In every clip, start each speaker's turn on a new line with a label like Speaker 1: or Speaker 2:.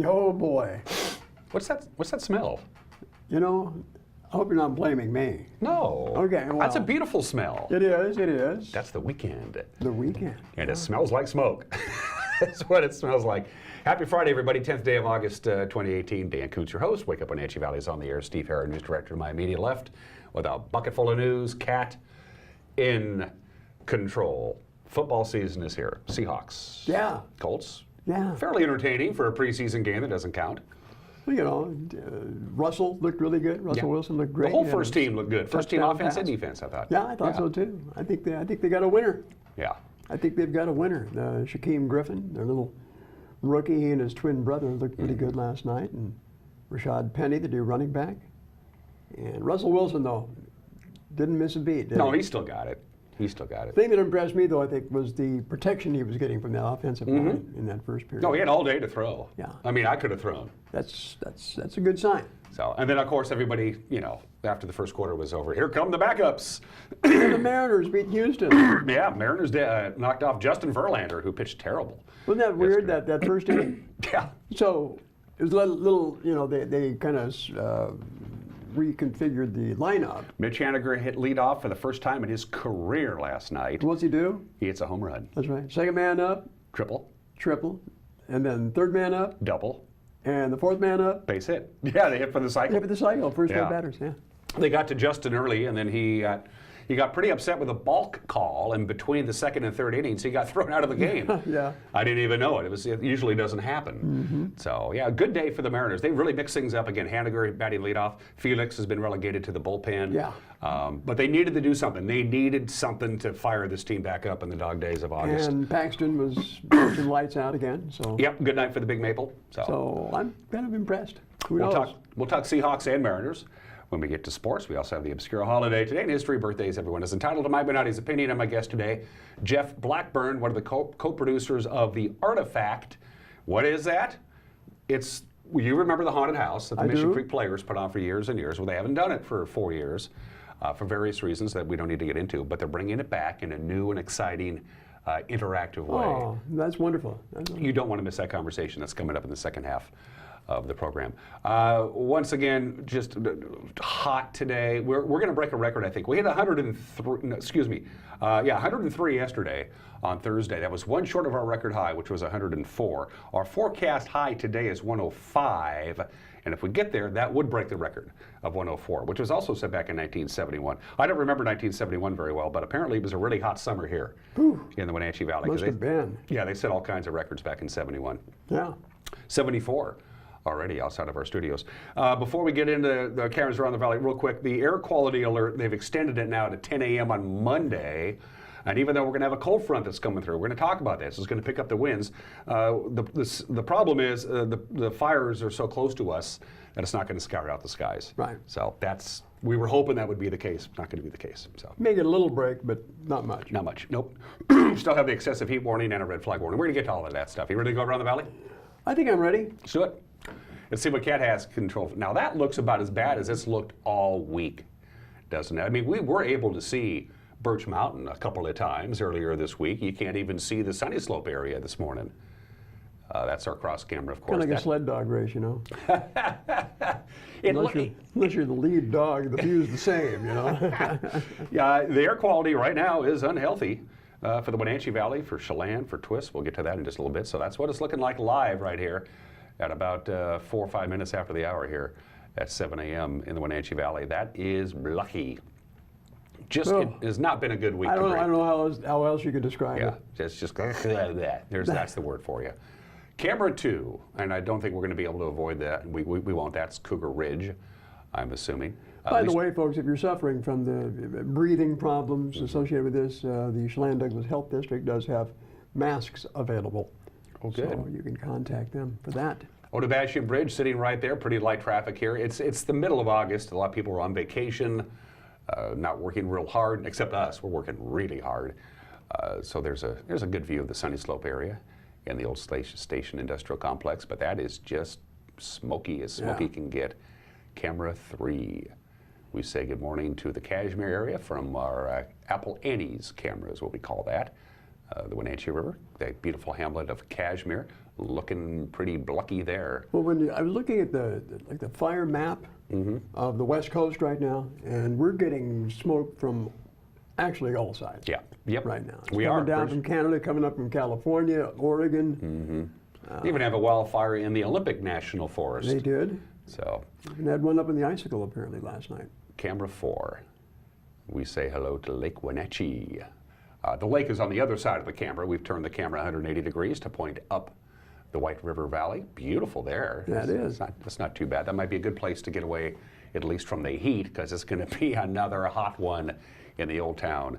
Speaker 1: Oh boy.
Speaker 2: What's that smell?
Speaker 1: You know, I hope you're not blaming me.
Speaker 2: No.
Speaker 1: Okay, well,
Speaker 2: that's a beautiful smell.
Speaker 1: It is, it is.
Speaker 2: That's the weekend.
Speaker 1: The weekend.
Speaker 2: And it smells like smoke. That's what it smells like. Happy Friday, everybody. 10th day of August, 2018. Dan Kuntz, your host. Wake Up Wenatchee Valley is on the air. Steve Herron, news director to my immediate left, with a bucket full of news. Cat in control. Football season is here. Seahawks.
Speaker 1: Yeah.
Speaker 2: Colts.
Speaker 1: Yeah.
Speaker 2: Fairly entertaining for a preseason game that doesn't count.
Speaker 1: Well, you know, Russell looked really good. Russell Wilson looked great.
Speaker 2: The whole first team looked good. First team offense and defense, I thought.
Speaker 1: Yeah, I thought so too. I think they got a winner.
Speaker 2: Yeah.
Speaker 1: I think they've got a winner. Shaquem Griffin, their little rookie, he and his twin brother looked pretty good last night. And Rashad Penny, the new running back. And Russell Wilson, though, didn't miss a beat.
Speaker 2: No, he still got it. He still got it.
Speaker 1: The thing that impressed me, though, I think, was the protection he was getting from that offensive line in that first period.
Speaker 2: No, he had all day to throw.
Speaker 1: Yeah.
Speaker 2: I mean, I could have thrown.
Speaker 1: That's a good sign.
Speaker 2: So, and then, of course, everybody, you know, after the first quarter was over, here come the backups.
Speaker 1: And the Mariners beat Houston.
Speaker 2: Yeah, Mariners knocked off Justin Verlander, who pitched terrible.
Speaker 1: Wasn't that weird, that first inning?
Speaker 2: Yeah.
Speaker 1: So it was a little, you know, they kind of reconfigured the lineup.
Speaker 2: Mitch Haniger hit leadoff for the first time in his career last night.
Speaker 1: What's he do?
Speaker 2: He hits a home run.
Speaker 1: That's right. Second man up.
Speaker 2: Triple.
Speaker 1: And then third man up.
Speaker 2: Double.
Speaker 1: And the fourth man up.
Speaker 2: Base hit. Yeah, they hit for the cycle.
Speaker 1: Hit for the cycle. First five batters, yeah.
Speaker 2: They got to Justin early, and then he got pretty upset with a balk call in between the second and third innings. He got thrown out of the game.
Speaker 1: Yeah.
Speaker 2: I didn't even know it. It usually doesn't happen. So, yeah, good day for the Mariners. They really mixed things up again. Haniger batting leadoff. Felix has been relegated to the bullpen.
Speaker 1: Yeah.
Speaker 2: But they needed to do something. They needed something to fire this team back up in the dog days of August.
Speaker 1: And Paxton was pushing lights out again. So.
Speaker 2: Yep, good night for the Big Maple.
Speaker 1: So I'm kind of impressed. Who knows?
Speaker 2: We'll talk Seahawks and Mariners. When we get to sports, we also have the obscure holiday today in history, birthdays. Everyone is entitled to Mike Benatti's opinion. And my guest today, Jeff Blackburn, one of the co-producers of The Artifact. What is that? You remember the haunted house that the Mission Creek Players put on for years and years. Well, they haven't done it for 4 years for various reasons that we don't need to get into. But they're bringing it back in a new and exciting, interactive way.
Speaker 1: Oh, that's wonderful.
Speaker 2: You don't want to miss that conversation. That's coming up in the second half of the program. Once again, just hot today. We're going to break a record, I think. We hit 103 yesterday on Thursday. That was one short of our record high, which was 104. Our forecast high today is 105. And if we get there, that would break the record of 104, which was also set back in 1971. I don't remember 1971 very well, but apparently it was a really hot summer here in the Wenatchee Valley.
Speaker 1: Must have been.
Speaker 2: Yeah, they set all kinds of records back in 71.
Speaker 1: Yeah.
Speaker 2: 74. Already outside of our studios. Before we get into the cameras around the valley, real quick, the air quality alert, they've extended it now to 10 a.m. on Monday. And even though we're going to have a cold front that's coming through, we're going to talk about this. It's going to pick up the winds. The problem is the fires are so close to us that it's not going to scour out the skies.
Speaker 1: Right.
Speaker 2: So we were hoping that would be the case. Not going to be the case. So
Speaker 1: May get a little break, but not much.
Speaker 2: Not much. Nope. Still have the excessive heat warning and a red flag warning. We're going to get to all of that stuff. You ready to go around the valley?
Speaker 1: I think I'm ready.
Speaker 2: Let's do it. Let's see what Cat has control. Now that looks about as bad as it's looked all week, doesn't it? I mean, we were able to see Birch Mountain a couple of times earlier this week. You can't even see the Sunny Slope area this morning. That's our cross camera, of course.
Speaker 1: Kind of like a sled dog race, you know. Unless you're the lead dog, the view's the same, you know.
Speaker 2: Yeah, the air quality right now is unhealthy for the Wenatchee Valley, for Chelan, for Twist. We'll get to that in just a little bit. So that's what it's looking like live right here at about 4 or 5 minutes after the hour here at 7 a.m. in the Wenatchee Valley. That is lucky. It has not been a good week.
Speaker 1: I don't know how else you could describe it.
Speaker 2: Yeah, it's just that. That's the word for you. Camera 2, and I don't think we're going to be able to avoid that. We won't. That's Cougar Ridge, I'm assuming.
Speaker 1: By the way, folks, if you're suffering from the breathing problems associated with this, the Chelan Douglas Health District does have masks available.
Speaker 2: Oh, good.
Speaker 1: So you can contact them for that.
Speaker 2: Otabasha Bridge sitting right there, pretty light traffic here. It's the middle of August. A lot of people are on vacation, not working real hard, except us. We're working really hard. So there's a good view of the Sunny Slope area and the old Station Industrial Complex, but that is just smoky as smoky can get. Camera 3. We say good morning to the Cashmere area from our Apple Annie's camera is what we call that. the Wenatchee River, that beautiful hamlet of Cashmere, looking pretty blucky there.
Speaker 1: Well, I was looking at the fire map of the West Coast right now, and we're getting smoke from actually all sides.
Speaker 2: Yeah, yep.
Speaker 1: Right now. It's
Speaker 2: We
Speaker 1: coming
Speaker 2: are.
Speaker 1: down from Canada, coming up from California, Oregon.
Speaker 2: They even have a wildfire in the Olympic National Forest.
Speaker 1: They did.
Speaker 2: So,
Speaker 1: And had one up in the icicle apparently last night.
Speaker 2: camera 4. We say hello to Lake Wenatchee. The lake is on the other side of the camera. We've turned the camera 180 degrees to point up the White River Valley. Beautiful there.
Speaker 1: That is.
Speaker 2: That's not too bad. That might be a good place to get away, at least from the heat, because it's going to be another hot one in the old town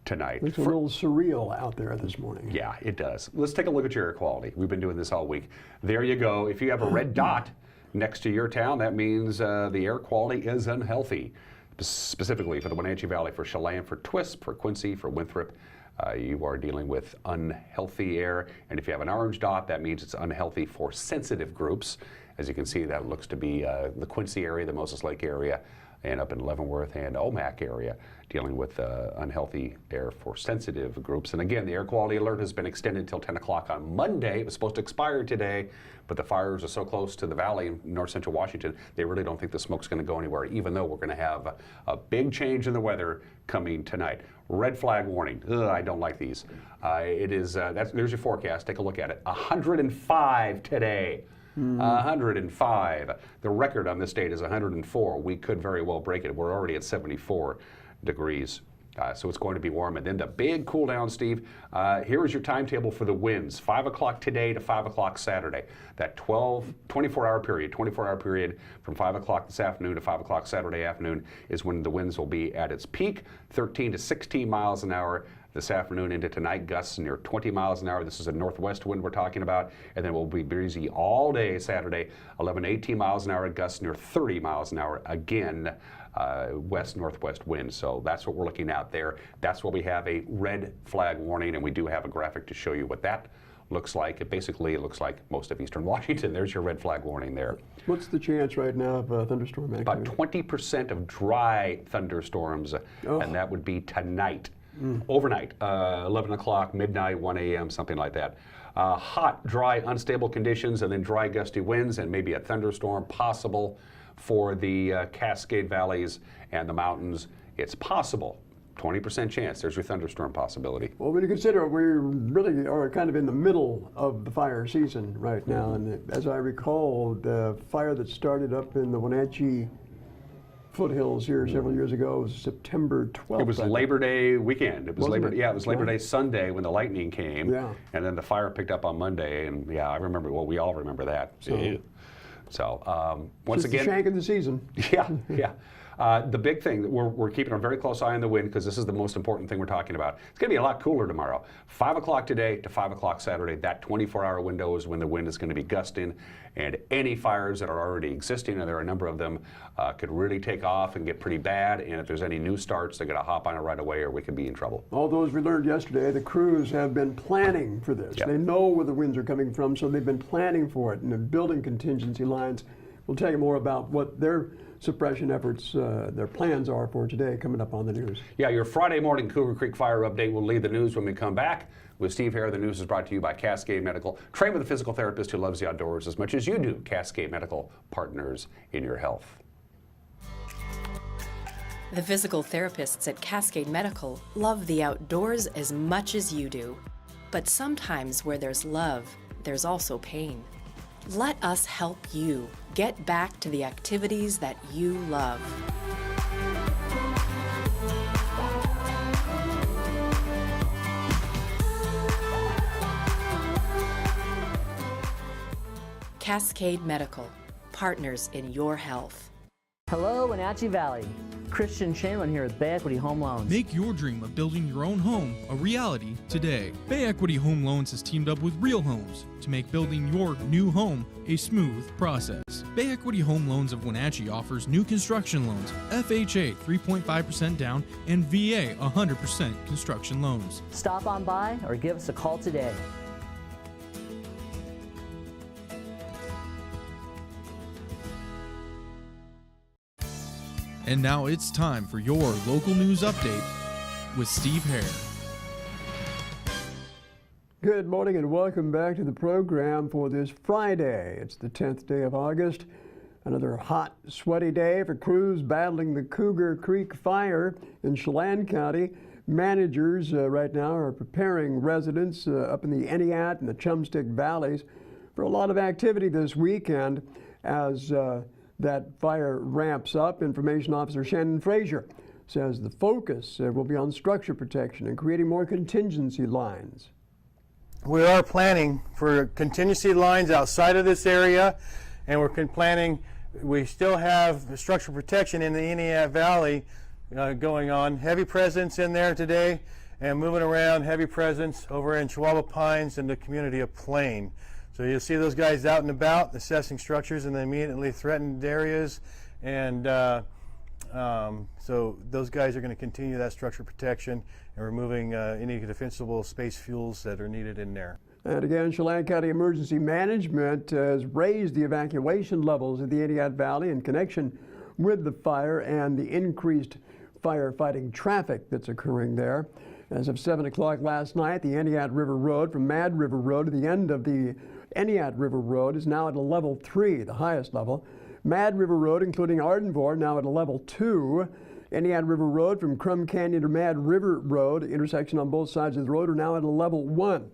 Speaker 2: tonight.
Speaker 1: Looks a little surreal out there this morning.
Speaker 2: Yeah, it does. Let's take a look at your air quality. We've been doing this all week. There you go. If you have a red dot next to your town, that means the air quality is unhealthy. Specifically for the Wenatchee Valley, for Chelan, for Twisp, for Quincy, for Winthrop, you are dealing with unhealthy air. And if you have an orange dot, that means it's unhealthy for sensitive groups. As you can see, that looks to be the Quincy area, the Moses Lake area, and up in Leavenworth and Omak area, dealing with unhealthy air for sensitive groups. And again, the air quality alert has been extended until 10 o'clock on Monday. It was supposed to expire today, but the fires are so close to the valley in north central Washington, they really don't think the smoke's going to go anywhere, even though we're going to have a big change in the weather coming tonight. Red flag warning. Ugh, I don't like these. There's your forecast. Take a look at it. 105 today. 105. The record on this date is 104. We could very well break it. We're already at 74 degrees. So it's going to be warm. And then the big cool down, Steve. Here is your timetable for the winds. 5 o'clock today to 5 o'clock Saturday. That 24-hour period from 5 o'clock this afternoon to 5 o'clock Saturday afternoon is when the winds will be at its peak. 13 to 16 miles an hour this afternoon into tonight, gusts near 20 miles an hour. This is a northwest wind we're talking about. And then we'll be breezy all day Saturday, 11 to 18 miles an hour, gusts near 30 miles an hour. Again, west-northwest wind. So that's what we're looking at there. That's why we have a red flag warning, and we do have a graphic to show you what that looks like. It basically looks like most of eastern Washington. There's your red flag warning there.
Speaker 1: What's the chance right now of thunderstorm activity?
Speaker 2: About 20% of dry thunderstorms, and that would be tonight. Overnight, 11 o'clock, midnight, 1 a.m., something like that. Hot, dry, unstable conditions, and then dry, gusty winds, and maybe a thunderstorm possible for the Cascade Valleys and the mountains. It's possible. 20% chance. There's your thunderstorm possibility.
Speaker 1: Well, when you consider we really are kind of in the middle of the fire season right now, and as I recall, the fire that started up in the Wenatchee foothills here several years ago was September 12th.
Speaker 2: It was Labor Day weekend. It was
Speaker 1: Wasn't
Speaker 2: Labor.
Speaker 1: it?
Speaker 2: Yeah, it was Labor
Speaker 1: Yeah.
Speaker 2: Day Sunday when the lightning came.
Speaker 1: Yeah.
Speaker 2: And then the fire picked up on Monday, and yeah, I remember. Well, we all remember that. So once
Speaker 1: Just the
Speaker 2: again,
Speaker 1: shank of the season.
Speaker 2: yeah, yeah. The big thing that we're keeping a very close eye on the wind, because this is the most important thing we're talking about. It's going to be a lot cooler tomorrow. 5 o'clock today to 5 o'clock Saturday. That 24-hour window is when the wind is going to be gusting, and any fires that are already existing, and there are a number of them, could really take off and get pretty bad. And if there's any new starts, they're going to hop on it right away, or we could be in trouble.
Speaker 1: All those we learned yesterday, the crews have been planning for this.
Speaker 2: Yep.
Speaker 1: They know where the winds are coming from, so they've been planning for it and they're building contingency lines. We'll tell you more about what their suppression efforts, their plans are for today, coming up on the news.
Speaker 2: Yeah, your Friday morning Cougar Creek Fire update will lead the news when we come back. With Steve Hare, the news is brought to you by Cascade Medical. Train with a physical therapist who loves the outdoors as much as you do. Cascade Medical, partners in your health.
Speaker 3: The physical therapists at Cascade Medical love the outdoors as much as you do. But sometimes where there's love, there's also pain. Let us help you get back to the activities that you love. Cascade Medical, partners in your health.
Speaker 4: Hello, Wenatchee Valley. Christian Shanlin here with Bay Equity Home Loans.
Speaker 5: Make your dream of building your own home a reality today. Bay Equity Home Loans has teamed up with Real Homes to make building your new home a smooth process. Bay Equity Home Loans of Wenatchee offers new construction loans, FHA 3.5% down, and VA 100% construction loans.
Speaker 4: Stop on by or give us a call today.
Speaker 5: And now it's time for your local news update with Steve Hare.
Speaker 1: Good morning and welcome back to the program for this Friday. It's the 10th day of August. Another hot, sweaty day for crews battling the Cougar Creek fire in Chelan County. Managers right now are preparing residents up in the Entiat and the Chumstick Valleys for a lot of activity this weekend as that fire ramps up. Information Officer Shannon Frazier says the focus will be on structure protection and creating more contingency lines.
Speaker 6: We are planning for contingency lines outside of this area, and we're planning, we still have structural protection in the Entiat Valley going on. Heavy presence in there today, and moving around, heavy presence over in Chihuahua Pines and the community of Plain. So you'll see those guys out and about assessing structures in the immediately threatened areas, and so those guys are going to continue that structure protection and removing any defensible space fuels that are needed in there.
Speaker 1: And again, Chelan County Emergency Management has raised the evacuation levels in the Entiat Valley in connection with the fire and the increased firefighting traffic that's occurring there. As of 7 o'clock last night, the Entiat River Road from Mad River Road to the end of the Entiat River Road is now at a level 3, the highest level. Mad River Road, including Ardenvor, now at a level 2. Entiat River Road from Crum Canyon to Mad River Road, intersection on both sides of the road, are now at a level 1.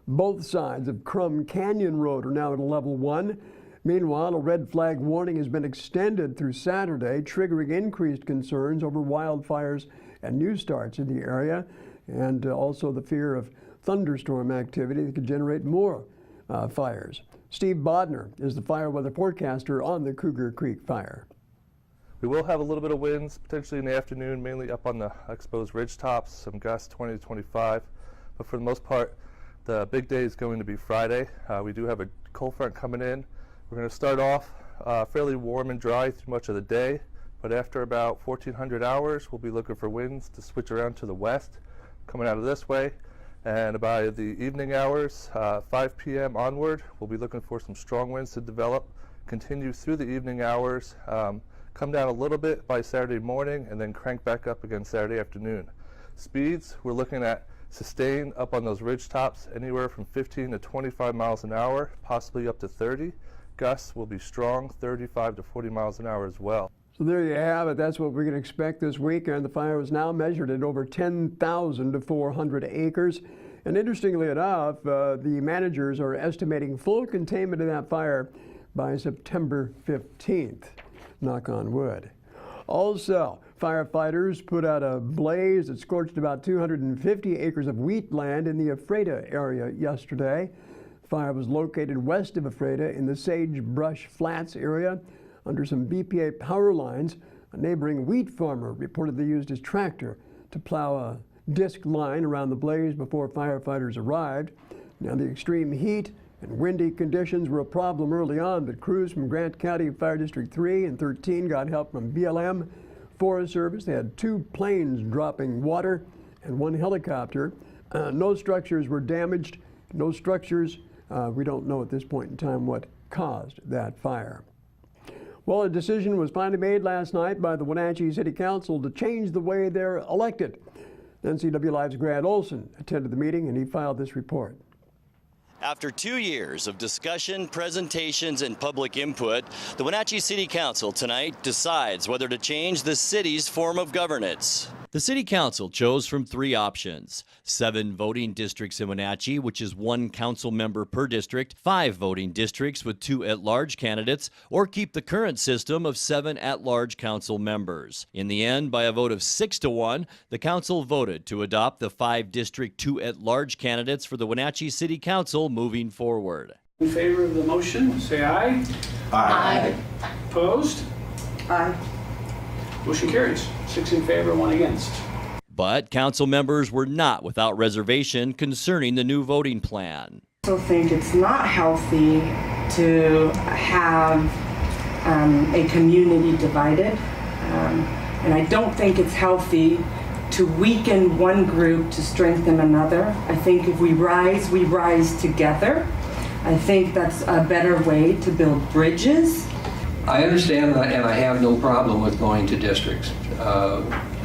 Speaker 1: Both sides of Crum Canyon Road are now at a level 1. Meanwhile, a red flag warning has been extended through Saturday, triggering increased concerns over wildfires and new starts in the area, and also the fear of thunderstorm activity that could generate more fires. Steve Bodner is the fire weather forecaster on the Cougar Creek fire.
Speaker 7: We will have a little bit of winds potentially in the afternoon, mainly up on the exposed ridge tops, some gusts 20 to 25. But for the most part, the big day is going to be Friday. We do have a cold front coming in. We're going to start off fairly warm and dry through much of the day, but after about 1400 hours, we'll be looking for winds to switch around to the west, coming out of this way. And by the evening hours, 5 p.m. onward, we'll be looking for some strong winds to develop, continue through the evening hours, come down a little bit by Saturday morning, and then crank back up again Saturday afternoon. Speeds, we're looking at sustained up on those ridge tops anywhere from 15 to 25 miles an hour, possibly up to 30. Gusts will be strong, 35 to 40 miles an hour as well.
Speaker 1: So there you have it. That's what we can expect this weekend. The fire is now measured at over 10,400 acres. And interestingly enough, the managers are estimating full containment of that fire by September 15th. Knock on wood. Also, firefighters put out a blaze that scorched about 250 acres of wheat land in the Ephrata area yesterday. The fire was located west of Ephrata in the Sagebrush Flats area under some BPA power lines. A neighboring wheat farmer reportedly used his tractor to plow a disc line around the blaze before firefighters arrived. Now, the extreme heat and windy conditions were a problem early on, but crews from Grant County Fire District 3 and 13 got help from BLM, Forest Service. They had 2 planes dropping water and 1 helicopter. No structures were damaged. No structures. We don't know at this point in time what caused that fire. Well, a decision was finally made last night by the Wenatchee City Council to change the way they're elected. NCW Live's Grant Olson attended the meeting, and he filed this report.
Speaker 8: After 2 years of discussion, presentations, and public input, the Wenatchee City Council tonight decides whether to change the city's form of governance. The City Council chose from 3 options: 7 voting districts in Wenatchee, which is 1 council member per district, 5 voting districts with 2 at-large candidates, or keep the current system of 7 at-large council members. In the end, by a vote of 6-1, the council voted to adopt the 5-district, 2 at-large candidates for the Wenatchee City Council moving forward.
Speaker 9: In favor of the motion, say aye.
Speaker 10: Aye.
Speaker 9: Opposed?
Speaker 10: Aye.
Speaker 9: Motion carries. 6 in favor, 1 against.
Speaker 8: But council members were not without reservation concerning the new voting plan.
Speaker 10: I also think it's not healthy to have a community divided. And I don't think it's healthy to weaken one group to strengthen another. I think if we rise together. I think that's a better way to build bridges.
Speaker 11: I understand that, and I have no problem with going to districts.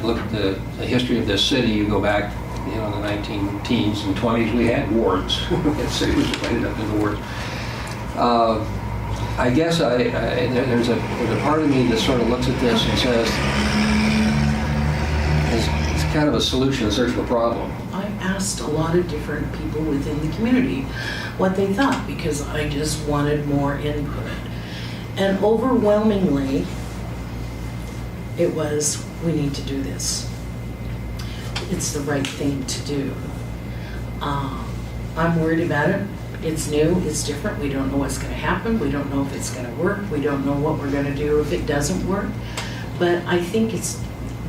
Speaker 11: Look at the history of this city. You go back the 19 teens and 20s, we had wards. We had cities divided up into wards. I guess there's a part of me that sort of looks at this and says, it's kind of a solution in search of a problem.
Speaker 12: I asked a lot of different people within the community what they thought, because I just wanted more input. And overwhelmingly, it was, we need to do this. It's the right thing to do. I'm worried about it. It's new, it's different. We don't know what's going to happen. We don't know if it's going to work. We don't know what we're going to do if it doesn't work. But I think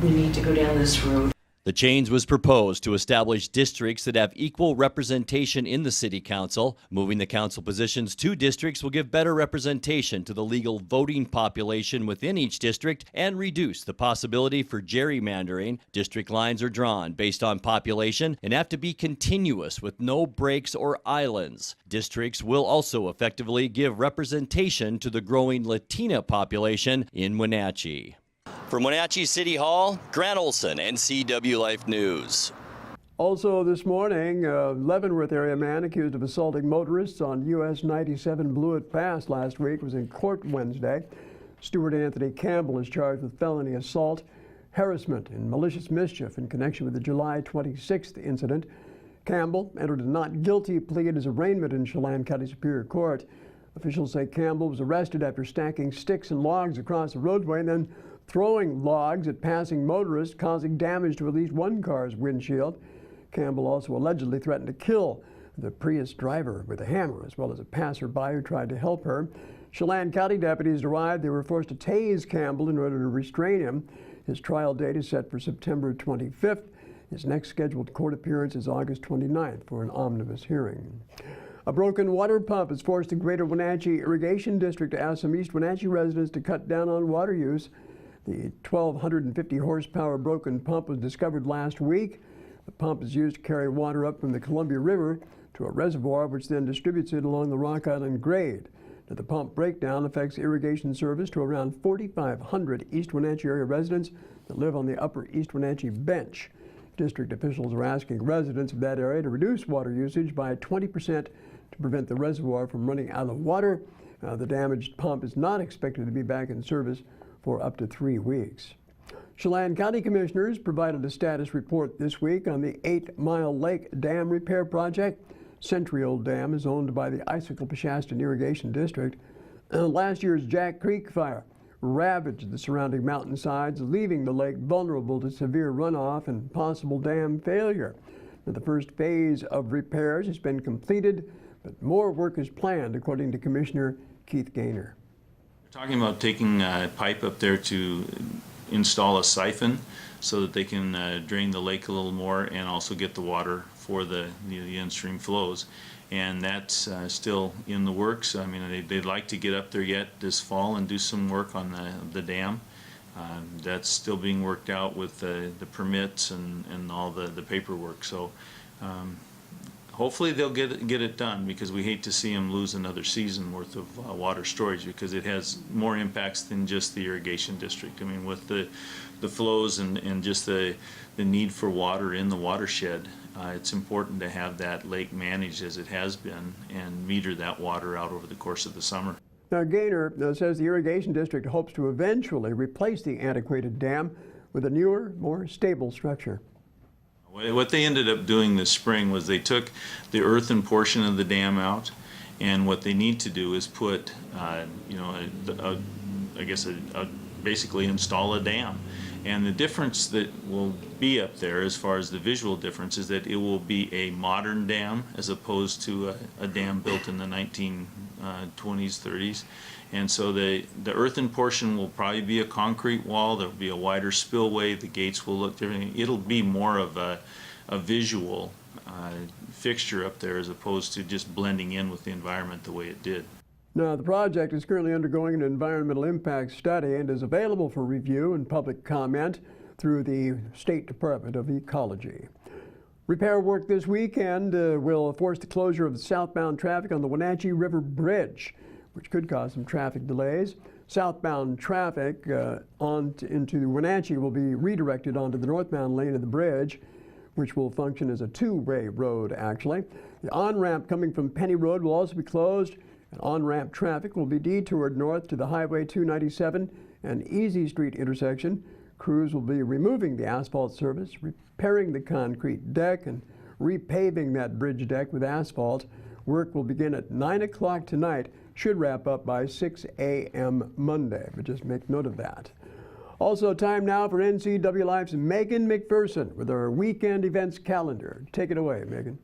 Speaker 12: we need to go down this road.
Speaker 8: The change was proposed to establish districts that have equal representation in the city council. Moving the council positions to districts will give better representation to the legal voting population within each district and reduce the possibility for gerrymandering. District lines are drawn based on population and have to be continuous with no breaks or islands. Districts will also effectively give representation to the growing Latina population in Wenatchee. From Wenatchee City Hall, Grant Olson, NCW Life News.
Speaker 1: Also this morning, a Leavenworth area man accused of assaulting motorists on US 97 Blewett Pass last week was in court Wednesday. Stuart Anthony Campbell is charged with felony assault, harassment, and malicious mischief in connection with the July 26th incident. Campbell entered a not guilty plea at his arraignment in Chelan County Superior Court. Officials say Campbell was arrested after stacking sticks and logs across the roadway and then throwing logs at passing motorists, causing damage to at least one car's windshield. Campbell also allegedly threatened to kill the Prius driver with a hammer, as well as a passerby who tried to help her. Chelan County deputies arrived. They were forced to tase Campbell in order to restrain him. His trial date is set for September 25th. His next scheduled court appearance is August 29th for an omnibus hearing. A broken water pump has forced the Greater Wenatchee Irrigation District to ask some East Wenatchee residents to cut down on water use. The 1,250 horsepower broken pump was discovered last week. The pump is used to carry water up from the Columbia River to a reservoir, which then distributes it along the Rock Island grade. Now, the pump breakdown affects irrigation service to around 4,500 East Wenatchee area residents that live on the upper East Wenatchee bench. District officials are asking residents of that area to reduce water usage by 20% to prevent the reservoir from running out of water. The damaged pump is not expected to be back in service for up to 3 weeks. Chelan County Commissioners provided a status report this week on the 8 Mile Lake Dam repair project. Century Old Dam is owned by the Icicle-Peshastin Irrigation District. Last year's Jack Creek fire ravaged the surrounding mountainsides, leaving the lake vulnerable to severe runoff and possible dam failure. Now, the first phase of repairs has been completed, but more work is planned, according to Commissioner Keith Gaynor.
Speaker 13: We're talking about taking a pipe up there to install a siphon so that they can drain the lake a little more and also get the water for the in-stream flows. And that's still in the works. I mean, they'd like to get up there yet this fall and do some work on the dam. That's still being worked out with the permits and all the paperwork. So hopefully they'll get it done, because we hate to see them lose another season worth of water storage, because it has more impacts than just the irrigation district. I mean, with the flows and just the need for water in the watershed, it's important to have that lake managed as it has been and meter that water out over the course of the summer.
Speaker 1: Now, Gaynor says the irrigation district hopes to eventually replace the antiquated dam with a newer, more stable structure.
Speaker 13: What they ended up doing this spring was they took the earthen portion of the dam out, and what they need to do is put, basically install a dam. And the difference that will be up there, as far as the visual difference, is that it will be a modern dam as opposed to a dam built in the 1920s, 30s. And so the earthen portion will probably be a concrete wall. There'll be a wider spillway. The gates will look different. It'll be more of a visual fixture up there, as opposed to just blending in with the environment the way it did.
Speaker 1: Now, the project is currently undergoing an environmental impact study and is available for review and public comment through the State Department of Ecology. Repair work this weekend will force the closure of the southbound traffic on the Wenatchee River Bridge, which could cause some traffic delays. Southbound traffic into Wenatchee will be redirected onto the northbound lane of the bridge. which will function as a two-way road, actually. The on-ramp coming from Penny Road will also be closed, and on-ramp traffic will be detoured north to the Highway 297 and Easy Street intersection. Crews will be removing the asphalt surface, repairing the concrete deck, and repaving that bridge deck with asphalt. Work will begin at 9 o'clock tonight, should wrap up by 6 a.m. Monday, but just make note of that. Also, time now for NCW Life's Megan McPherson with our weekend events calendar. Take it away, Megan.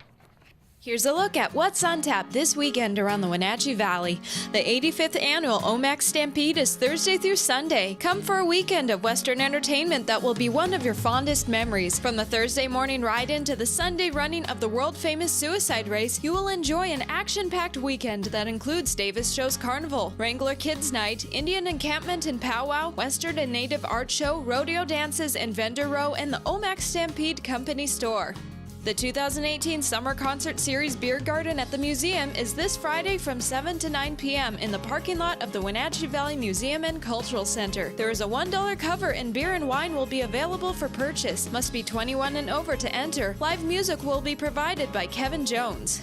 Speaker 14: Here's a look at what's on tap this weekend around the Wenatchee Valley. The 85th annual OMAC Stampede is Thursday through Sunday. Come for a weekend of Western entertainment that will be one of your fondest memories. From the Thursday morning ride-in to the Sunday running of the world-famous suicide race, you will enjoy an action-packed weekend that includes Davis Show's Carnival, Wrangler Kids Night, Indian Encampment and Powwow, Western and Native Art Show, rodeo dances and vendor row, and the OMAC Stampede Company Store. The 2018 Summer Concert Series Beer Garden at the museum is this Friday from 7 to 9 p.m. in the parking lot of the Wenatchee Valley Museum and Cultural Center. There is a $1 cover and beer and wine will be available for purchase. Must be 21 and over to enter. Live music will be provided by Kevin Jones.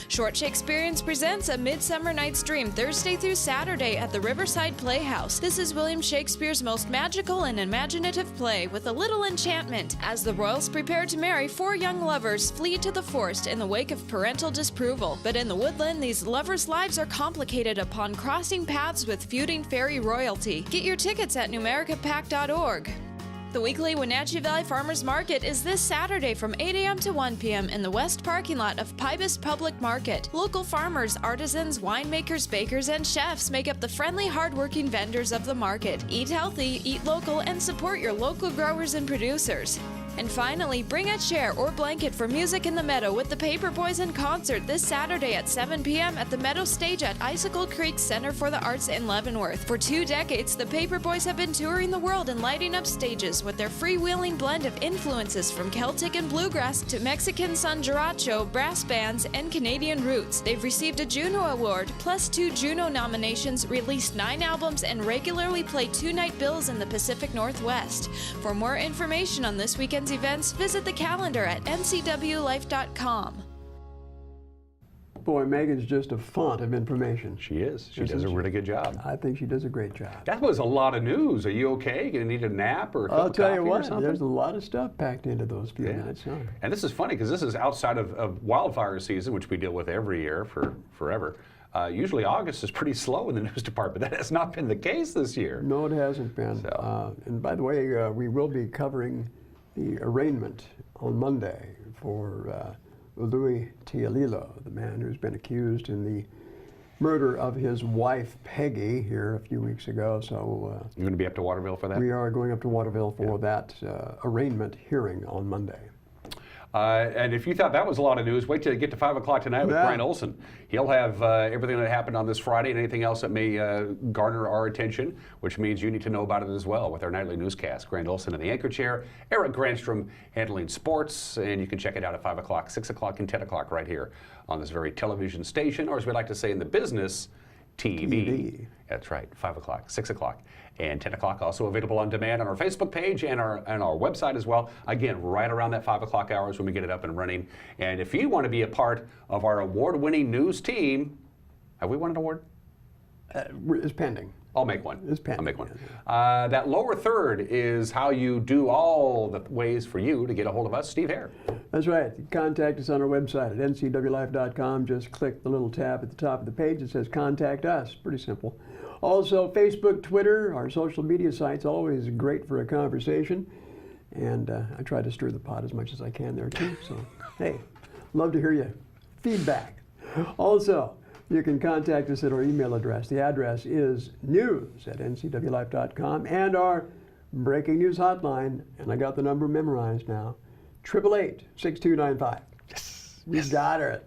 Speaker 14: Short Shakespeareans presents A Midsummer Night's Dream Thursday through Saturday at the Riverside Playhouse. This is William Shakespeare's most magical and imaginative play with a little enchantment. As the royals prepare to marry, four young lovers flee to the forest in the wake of parental disapproval. But in the woodland, these lovers' lives are complicated upon crossing paths with feuding fairy royalty. Get your tickets at numericapac.org. The weekly Wenatchee Valley Farmers Market is this Saturday from 8 a.m. to 1 p.m. in the west parking lot of Pybus Public Market. Local farmers, artisans, winemakers, bakers, and chefs make up the friendly, hardworking vendors of the market. Eat healthy, eat local, and support your local growers and producers. And finally, bring a chair or blanket for music in the meadow with the Paperboys in concert this Saturday at 7 p.m. at the Meadow Stage at Icicle Creek Center for the Arts in Leavenworth. For 2 decades, the Paperboys have been touring the world and lighting up stages with their freewheeling blend of influences from Celtic and bluegrass to Mexican son Jaracho, brass bands, and Canadian roots. They've received a Juno Award, plus 2 Juno nominations, released 9 albums, and regularly play 2-night bills in the Pacific Northwest. For more information on this weekend's events, visit the calendar at ncwlife.com.
Speaker 1: Boy, Megan's just a font of information.
Speaker 2: She is. She does a really good job.
Speaker 1: I think she does a great job.
Speaker 2: That was a lot of news. Are you okay? Gonna need a nap or a cup
Speaker 1: I'll
Speaker 2: of
Speaker 1: tell
Speaker 2: coffee
Speaker 1: you
Speaker 2: or
Speaker 1: what,
Speaker 2: something?
Speaker 1: there's a lot of stuff packed into those few minutes. Huh?
Speaker 2: And this is funny because this is outside of wildfire season, which we deal with every year for forever. Usually August is pretty slow in the news department. That has not been the case this year.
Speaker 1: No, it hasn't been. And by the way, we will be covering the arraignment on Monday for Louis Tialilo, the man who's been accused in the murder of his wife Peggy here a few weeks ago. So
Speaker 2: you're going to be up to Waterville for that?
Speaker 1: We are going up to Waterville for that arraignment hearing on Monday.
Speaker 2: And if you thought that was a lot of news, wait till you get to 5 o'clock tonight with Brian Olson. He'll have everything that happened on this Friday and anything else that may garner our attention, which means you need to know about it as well with our nightly newscast. Grant Olson in the anchor chair, Eric Granstrom handling sports, and you can check it out at 5 o'clock, 6 o'clock, and 10 o'clock right here on this very television station, or as we like to say in the business, TV. That's right, 5 o'clock, 6 o'clock, and 10 o'clock. Also available on demand on our Facebook page and our website as well. Again, right around that 5 o'clock hours when we get it up and running. And if you want to be a part of our award-winning news team, have we won an award?
Speaker 1: It's pending.
Speaker 2: I'll make one.
Speaker 1: It's pending.
Speaker 2: I'll make one. That lower third is how you do all the ways for you to get a hold of us. Steve Hare.
Speaker 1: That's right. Contact us on our website at ncwlife.com. Just click the little tab at the top of the page that says Contact Us. Pretty simple. Also, Facebook, Twitter, our social media sites, always great for a conversation. And I try to stir the pot as much as I can there, too. So, hey, love to hear you. Feedback. Also, you can contact us at our email address. The address is news@ncwlife.com, and our breaking news hotline, and I got the number memorized now, 888-6295.
Speaker 2: Yes.
Speaker 1: We got it.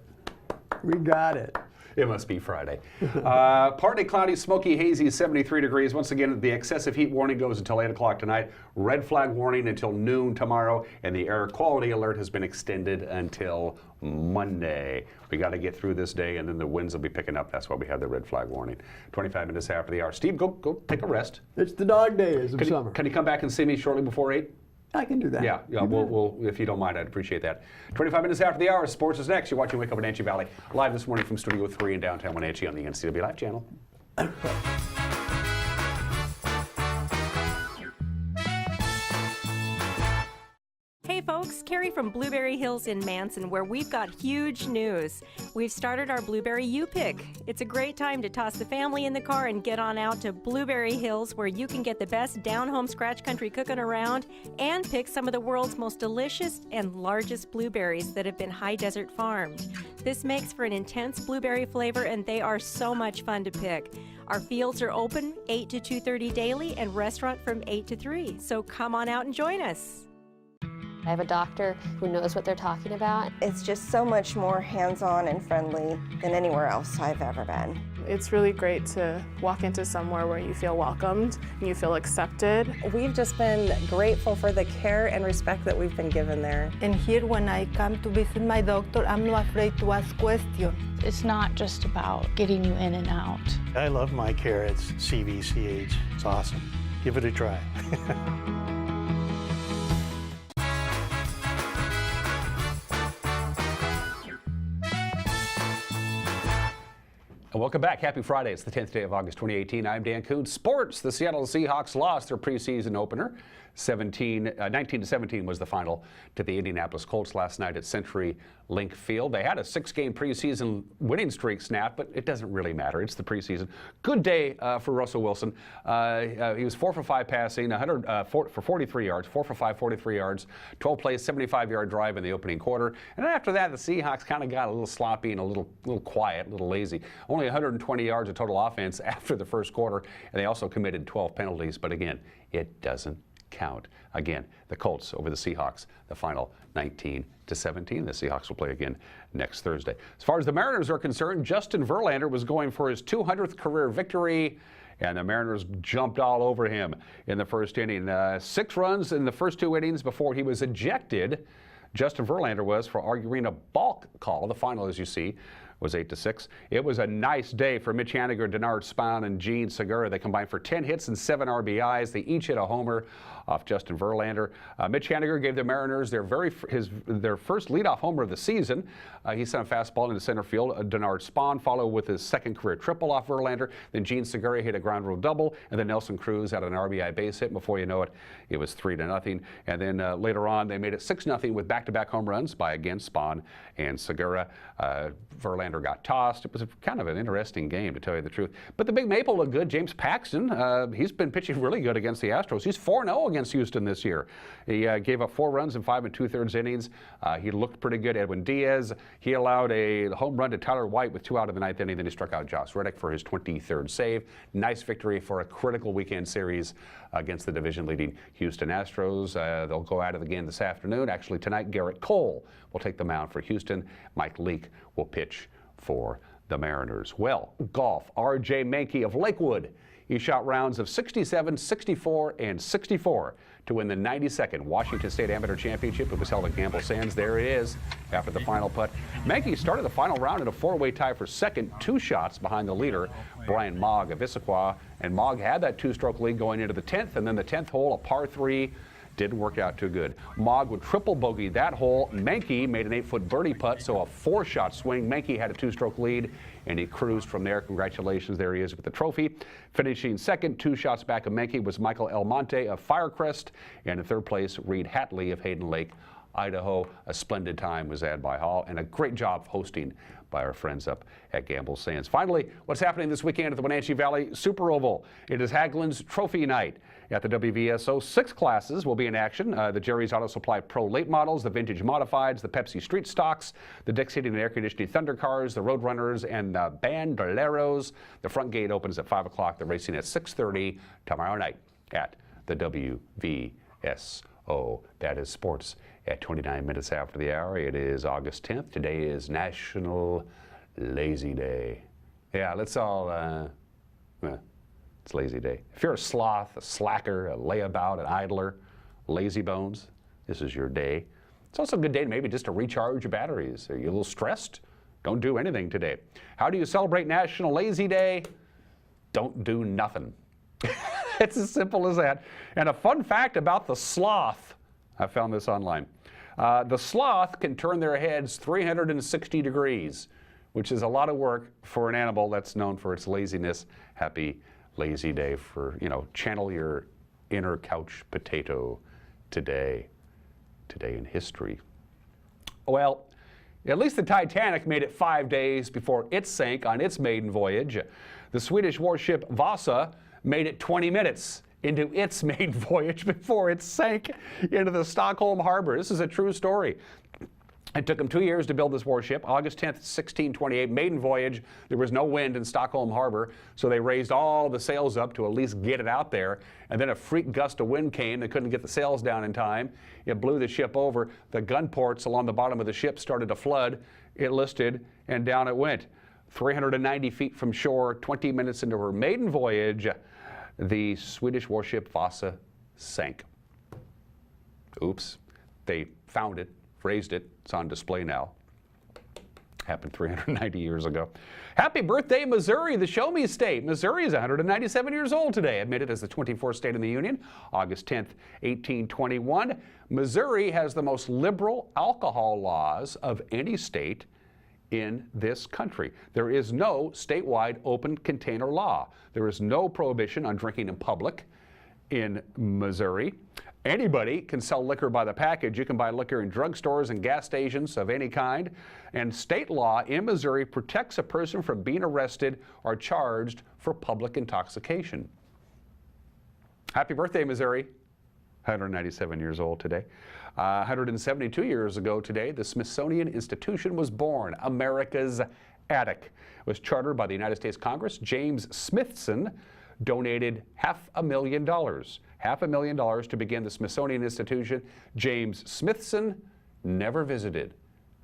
Speaker 1: We got it.
Speaker 2: It must be Friday. Partly cloudy, smoky, hazy, 73 degrees. Once again, the excessive heat warning goes until 8 o'clock tonight. Red flag warning until noon tomorrow. And the air quality alert has been extended until Monday. We got to get through this day, and then the winds will be picking up. That's why we have the red flag warning. 25 minutes after the hour. Steve, go take a rest.
Speaker 1: It's the dog days of summer.
Speaker 2: Can you come back and see me shortly before 8?
Speaker 1: I can do that.
Speaker 2: Yeah, we'll, if you don't mind, I'd appreciate that. 25 minutes after the hour, sports is next. You're watching Wake Up Wenatchee Valley live this morning from Studio 3 in downtown Wenatchee on the NCW Live channel.
Speaker 15: Hey folks, Carrie from Blueberry Hills in Manson, where we've got huge news. We've started our Blueberry U-Pick. It's a great time to toss the family in the car and get on out to Blueberry Hills, where you can get the best down-home scratch country cooking around and pick some of the world's most delicious and largest blueberries that have been high desert farmed. This makes for an intense blueberry flavor, and they are so much fun to pick. Our fields are open 8 to 2:30 daily and restaurant from 8 to 3, so come on out and join us.
Speaker 16: I have a doctor who knows what they're talking about.
Speaker 17: It's just so much more hands-on and friendly than anywhere else I've ever been.
Speaker 18: It's really great to walk into somewhere where you feel welcomed and you feel accepted.
Speaker 19: We've just been grateful for the care and respect that we've been given there.
Speaker 20: And here when I come to visit my doctor, I'm not afraid to ask questions.
Speaker 21: It's not just about getting you in and out.
Speaker 22: I love my care at CVCH. It's awesome. Give it a try.
Speaker 2: Welcome back. Happy Friday. It's the 10th day of August 2018. I'm Dan Kuntz. Sports. The Seattle Seahawks lost their preseason opener. 19-17 was the final to the Indianapolis Colts last night at Century Link Field. They had a 6-game preseason winning streak snap, but it doesn't really matter. It's the preseason. Good day for Russell Wilson. He was 4 for 5 passing, 43 yards, 4 for 5, 43 yards, 12 plays, 75-yard drive in the opening quarter. And then after that, the Seahawks kind of got a little sloppy and a little quiet, a little lazy. Only 120 yards of total offense after the first quarter, and they also committed 12 penalties. But again, it doesn't count. Again, the Colts over the Seahawks, the final 19-17. The Seahawks will play again next Thursday. As far as the Mariners are concerned, Justin Verlander was going for his 200th career victory, and the Mariners jumped all over him in the first inning. 6 runs in the first 2 innings before he was ejected. Justin Verlander was for arguing a balk call. The final, as you see, was 8-6. It was a nice day for Mitch Haniger, Denard Spahn, and Gene Segura. They combined for 10 hits and 7 RBIs. They each hit a homer off Justin Verlander. Mitch Haniger gave the Mariners their first leadoff homer of the season. He sent a fastball into center field. Denard Spahn followed with his second career triple off Verlander. Then Gene Segura hit a ground rule double, and then Nelson Cruz had an RBI base hit. Before you know it, it was 3-0. And then later on, they made it 6-0 with back-to-back home runs by again Spahn and Segura. Verlander got tossed. It was kind of an interesting game, to tell you the truth. But the Big Maple looked good. James Paxton, he's been pitching really good against the Astros. He's 4-0 against Houston this year. He gave up 4 runs in 5 2/3 innings. He looked pretty good. Edwin Diaz, he allowed a home run to Tyler White with 2 out of the 9th inning. Then he struck out Josh Reddick for his 23rd save. Nice victory for a critical weekend series against the division-leading Houston Astros. They'll go at it again this afternoon. Actually, tonight, Garrett Cole will take the mound for Houston. Mike Leake will pitch for the Mariners. Well, golf. R.J. Mankey of Lakewood. He shot rounds of 67, 64, and 64 to win the 92nd Washington State Amateur Championship. It was held at Gamble Sands. There it is after the final putt. Mankey started the final round in a 4-way tie for second, 2 shots behind the leader, Brian Mogg of Issaquah. And Mogg had that 2-stroke lead going into the 10th, and then the 10th hole, a par 3, didn't work out too good. Mogg would triple bogey that hole. Mankey made an 8-foot birdie putt, so a 4-shot swing. Mankey had a 2-stroke lead, and he cruised from there. Congratulations, there he is with the trophy. Finishing second, 2 shots back of Mankey, was Michael Almonte of Firecrest, and in third place, Reed Hatley of Hayden Lake, Idaho. A splendid time was had by Hall, and a great job hosting by our friends up at Gamble Sands. Finally, what's happening this weekend at the Wenatchee Valley Super Oval? It is Hagelin's Trophy Night at the WVSO. 6 classes will be in action. The Jerry's Auto Supply Pro late models, the vintage modifieds, the Pepsi street stocks, the Dix Heating and Air Conditioning Thunder Cars, the Road Runners, and the Bandoleros. The front gate opens at 5 o'clock. The racing at 6:30 tomorrow night at the WVSO. That is sports at 29 minutes after the hour. It is August 10th. Today is National Lazy Day. Yeah, let's all, it's Lazy Day. If you're a sloth, a slacker, a layabout, an idler, lazy bones, this is your day. It's also a good day maybe just to recharge your batteries. Are you a little stressed? Don't do anything today. How do you celebrate National Lazy Day? Don't do nothing. It's as simple as that. And a fun fact about the sloth. I found this online. The sloth can turn their heads 360 degrees, which is a lot of work for an animal that's known for its laziness. Happy lazy day for, channel your inner couch potato today in history. Well, at least the Titanic made it 5 days before it sank on its maiden voyage. The Swedish warship Vasa made it 20 minutes into its maiden voyage before it sank into the Stockholm harbor. This is a true story. It took them 2 years to build this warship. August 10th, 1628, maiden voyage. There was no wind in Stockholm harbor, so they raised all the sails up to at least get it out there. And then a freak gust of wind came. They couldn't get the sails down in time. It blew the ship over. The gun ports along the bottom of the ship started to flood. It listed, and down it went. 390 feet from shore, 20 minutes into her maiden voyage, the Swedish warship Vasa sank. Oops. They found it, raised it. It's on display now. Happened 390 years ago. Happy birthday, Missouri, the show me state. Missouri is 197 years old today, admitted as the 24th state in the Union, August 10th, 1821. Missouri has the most liberal alcohol laws of any state in this country. There is no statewide open container law. There is no prohibition on drinking in public in Missouri. Anybody can sell liquor by the package. You can buy liquor in drugstores and gas stations of any kind. And state law in Missouri protects a person from being arrested or charged for public intoxication. Happy birthday, Missouri. 197 years old today. 172 years ago today, the Smithsonian Institution was born, America's attic. It was chartered by the United States Congress. James Smithson donated $500,000 to begin the Smithsonian Institution. James Smithson never visited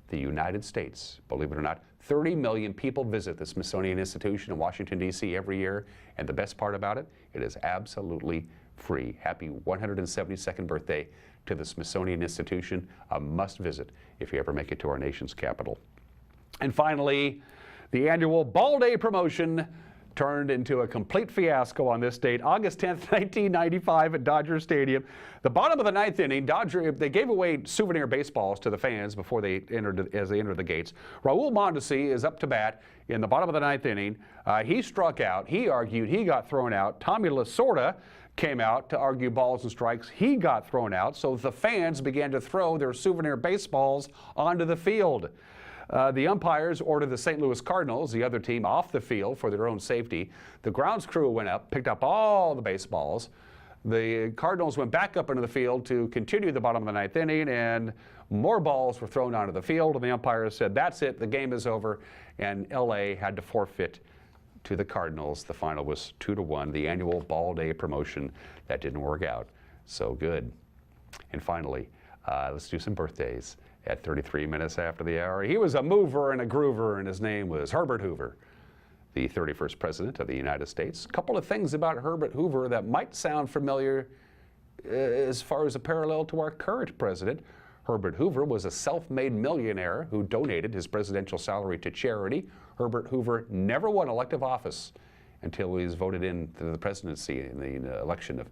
Speaker 2: the United States, believe it or not. 30 million people visit the Smithsonian Institution in Washington, D.C. every year, and the best part about it, it is absolutely free. Happy 172nd birthday to the Smithsonian Institution, a must visit if you ever make it to our nation's capital. And finally, the annual Ball Day promotion turned into a complete fiasco on this date, August 10th, 1995 at Dodger Stadium. The bottom of the ninth inning, they gave away souvenir baseballs to the fans before they entered the gates. Raul Mondesi is up to bat in the bottom of the ninth inning. He struck out. He argued. He got thrown out. Tommy Lasorda came out to argue balls and strikes. He got thrown out. So the fans began to throw their souvenir baseballs onto the field. The umpires ordered the St. Louis Cardinals, the other team, off the field for their own safety. The grounds crew went up, picked up all the baseballs. The Cardinals went back up into the field to continue the bottom of the ninth inning, and more balls were thrown onto the field, and the umpires said, that's it, the game is over, and L.A. had to forfeit to the Cardinals. The final was 2-1, the annual Ball Day promotion. That didn't work out so good. And finally, let's do some birthdays. At 33 minutes after the hour, he was a mover and a groover, and his name was Herbert Hoover, the 31st President of the United States. A couple of things about Herbert Hoover that might sound familiar as far as a parallel to our current president. Herbert Hoover was a self-made millionaire who donated his presidential salary to charity. Herbert Hoover never won elective office until he was voted into the presidency in the election of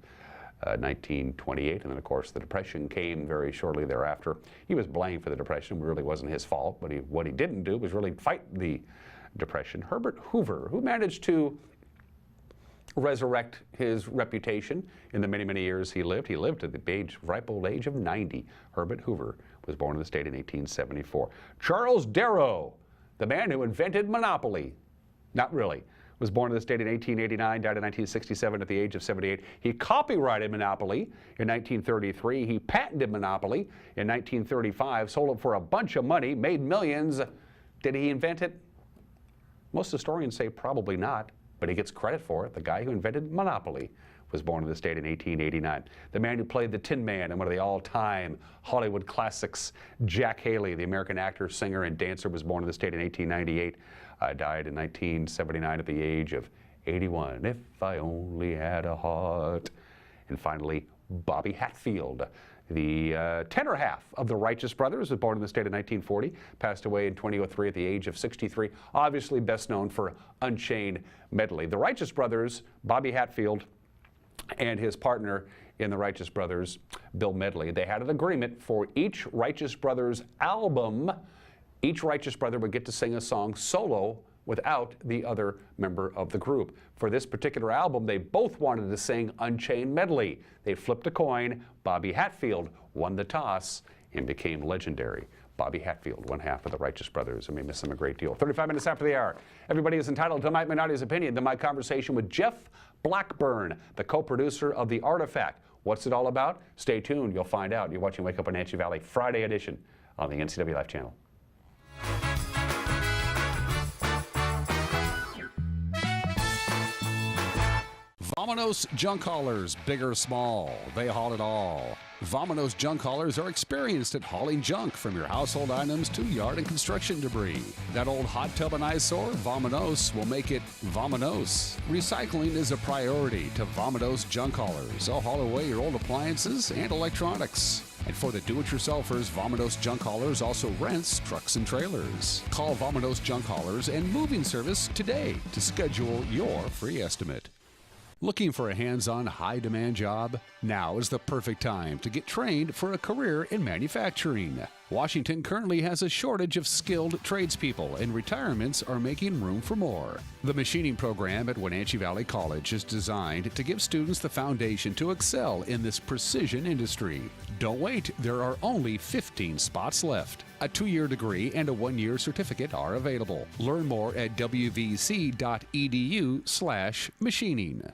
Speaker 2: 1928, and then of course the Depression came very shortly thereafter. He was blamed for the Depression. It really wasn't his fault, but what he didn't do was really fight the Depression. Herbert Hoover, who managed to resurrect his reputation in the many, many years he lived. He lived to the ripe old age of 90. Herbert Hoover was born in the state in 1874. Charles Darrow, the man who invented Monopoly. Not really. Was born in the state in 1889, died in 1967 at the age of 78. He copyrighted Monopoly in 1933. He patented Monopoly in 1935, sold it for a bunch of money, made millions. Did he invent it? Most historians say probably not, but he gets credit for it. The guy who invented Monopoly was born in the state in 1889. The man who played the Tin Man in one of the all-time Hollywood classics, Jack Haley, the American actor, singer, and dancer, was born in the state in 1898. Died in 1979 at the age of 81. If I only had a heart. And finally, Bobby Hatfield, the tenor half of the Righteous Brothers, was born in the state in 1940, passed away in 2003 at the age of 63, obviously best known for Unchained Medley. The Righteous Brothers, Bobby Hatfield, and his partner in the Righteous Brothers Bill medley. They had an agreement for each Righteous Brothers album. Each Righteous Brother would get to sing a song solo without the other member of the group. For this particular album, they both wanted to sing Unchained medley. They flipped a coin. Bobby Hatfield won the toss and became legendary. Bobby Hatfield, one half of the Righteous Brothers, and we miss him a great deal. 35 minutes after the hour. Everybody is entitled to Mike Minotti's opinion, to my conversation with Jeff Blackburn, the co-producer of The Artifact. What's it all about? Stay tuned. You'll find out. You're watching Wake Up Wenatchee Valley Friday edition on the NCW Life channel. Vominos junk haulers, big or small, they haul it all. Vominos junk haulers are experienced at hauling junk from your household items to yard and construction debris. That old hot tub and eyesore, Vominos, will make it Vominos. Recycling is a priority to Vominos junk haulers. They'll haul away your old appliances and electronics. And for the do-it-yourselfers, Vominos Junk Haulers also rents trucks and trailers. Call Vominos Junk Haulers and Moving Service today to schedule your free estimate. Looking for a hands-on, high-demand job? Now is the perfect time to get trained for a career in manufacturing. Washington currently has a shortage of skilled tradespeople, and retirements are making room for more. The machining program at Wenatchee Valley College is designed to give students the foundation to excel in this precision industry. Don't wait, there are only 15 spots left. A 2-year degree and a 1-year certificate are available. Learn more at wvc.edu/machining.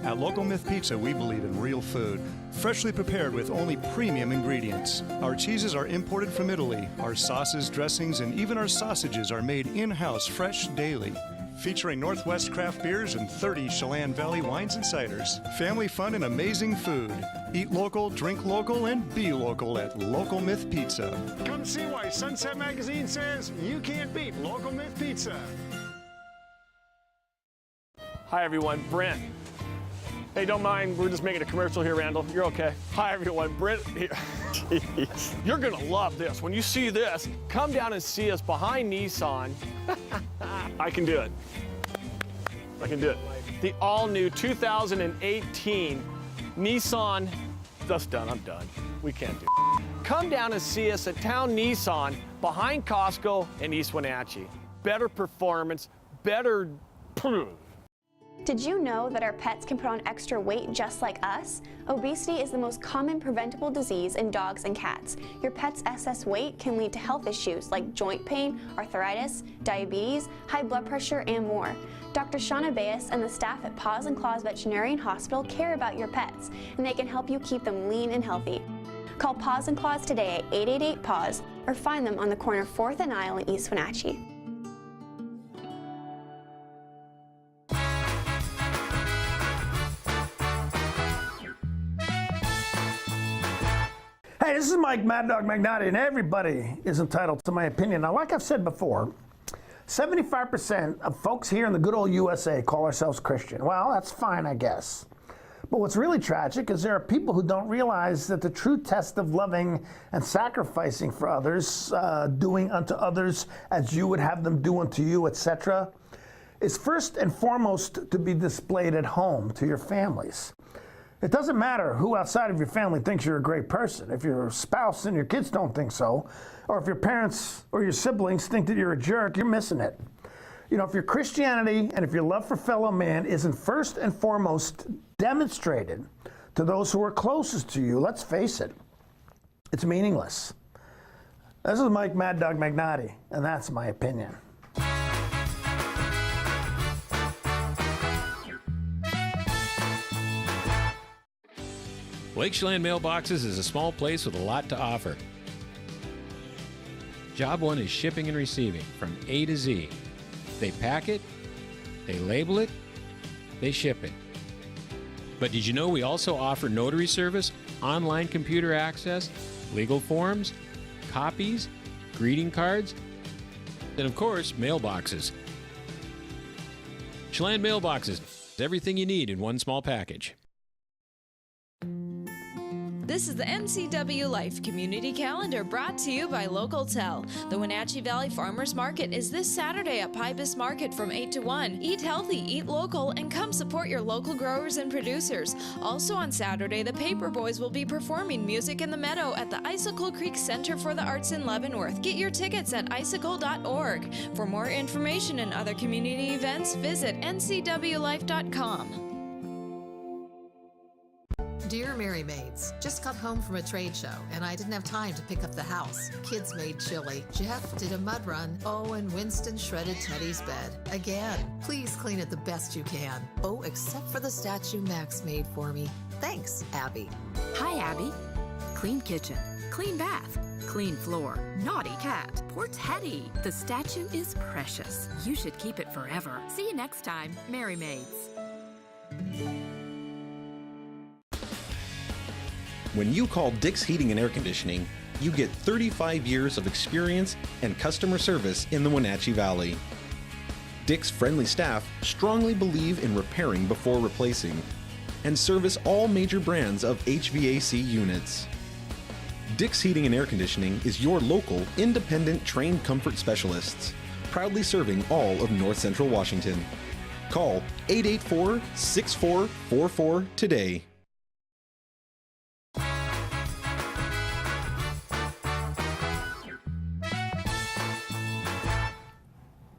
Speaker 3: At Local Myth Pizza, we believe in real food, freshly prepared with only premium ingredients. Our cheeses are imported from Italy. Our sauces, dressings, and even our sausages are made in-house fresh daily. Featuring Northwest craft beers and 30 Chelan Valley wines and ciders. Family fun and amazing food. Eat local, drink local, and be local at Local Myth Pizza.
Speaker 4: Come see why Sunset Magazine says you can't beat Local Myth Pizza.
Speaker 23: Hi everyone, Brent. Hey, don't mind, we're just making a commercial here, Randall. You're okay. Hi everyone, Brent here. You're gonna love this. When you see this, come down and see us behind Nissan. I can do it. I can do it. The all-new 2018 Nissan. That's done, I'm done. We can't do it. Come down and see us at Town Nissan behind Costco in East Wenatchee. Better performance, better.
Speaker 24: Did you know that our pets can put on extra weight just like us? Obesity is the most common preventable disease in dogs and cats. Your pet's excess weight can lead to health issues like joint pain, arthritis, diabetes, high blood pressure, and more. Dr. Shauna Baez and the staff at Paws and Claws Veterinarian Hospital care about your pets, and they can help you keep them lean and healthy. Call Paws and Claws today at 888-PAWS or find them on the corner 4th and Isle in East Wenatchee.
Speaker 25: Hey, this is Mike Mad Dog Magnotti, and everybody is entitled to my opinion. Now, like I've said before, 75% of folks here in the good old USA call ourselves Christian. Well, that's fine, I guess. But what's really tragic is there are people who don't realize that the true test of loving and sacrificing for others, doing unto others as you would have them do unto you, etc., is first and foremost to be displayed at home to your families. It doesn't matter who outside of your family thinks you're a great person. If your spouse and your kids don't think so, or if your parents or your siblings think that you're a jerk, you're missing it. You know, if your Christianity and if your love for fellow man isn't first and foremost demonstrated to those who are closest to you, let's face it, it's meaningless. This is Mike Mad Dog Magnotti, and that's my opinion.
Speaker 26: Lake Chelan Mailboxes is a small place with a lot to offer. Job one is shipping and receiving from A to Z. They pack it, they label it, they ship it. But did you know we also offer notary service, online computer access, legal forms, copies, greeting cards, and of course, mailboxes. Chelan Mailboxes, everything you need in one small package.
Speaker 14: This is the MCW Life Community Calendar brought to you by Local Tel. The Wenatchee Valley Farmers Market is this Saturday at Pybus Market from 8 to 1. Eat healthy, eat local, and come support your local growers and producers. Also on Saturday, the Paper Boys will be performing Music in the Meadow at the Icicle Creek Center for the Arts in Leavenworth. Get your tickets at icicle.org. For more information and other community events, visit ncwlife.com.
Speaker 5: Dear Mary Maids, just got home from a trade show and I didn't have time to pick up the house. Kids made chili. Jeff did a mud run. Oh, and Winston shredded Teddy's bed. Again, please clean it the best you can. Oh, except for the statue Max made for me. Thanks, Abby.
Speaker 6: Hi, Abby. Clean kitchen, clean bath, clean floor, naughty cat, poor Teddy. The statue is precious. You should keep it forever. See you next time, Mary Maids.
Speaker 7: When you call Dick's Heating and Air Conditioning, you get 35 years of experience and customer service in the Wenatchee Valley. Dick's friendly staff strongly believe in repairing before replacing and service all major brands of HVAC units. Dick's Heating and Air Conditioning is your local, independent, trained comfort specialists, proudly serving all of North Central Washington. Call 884-6444 today.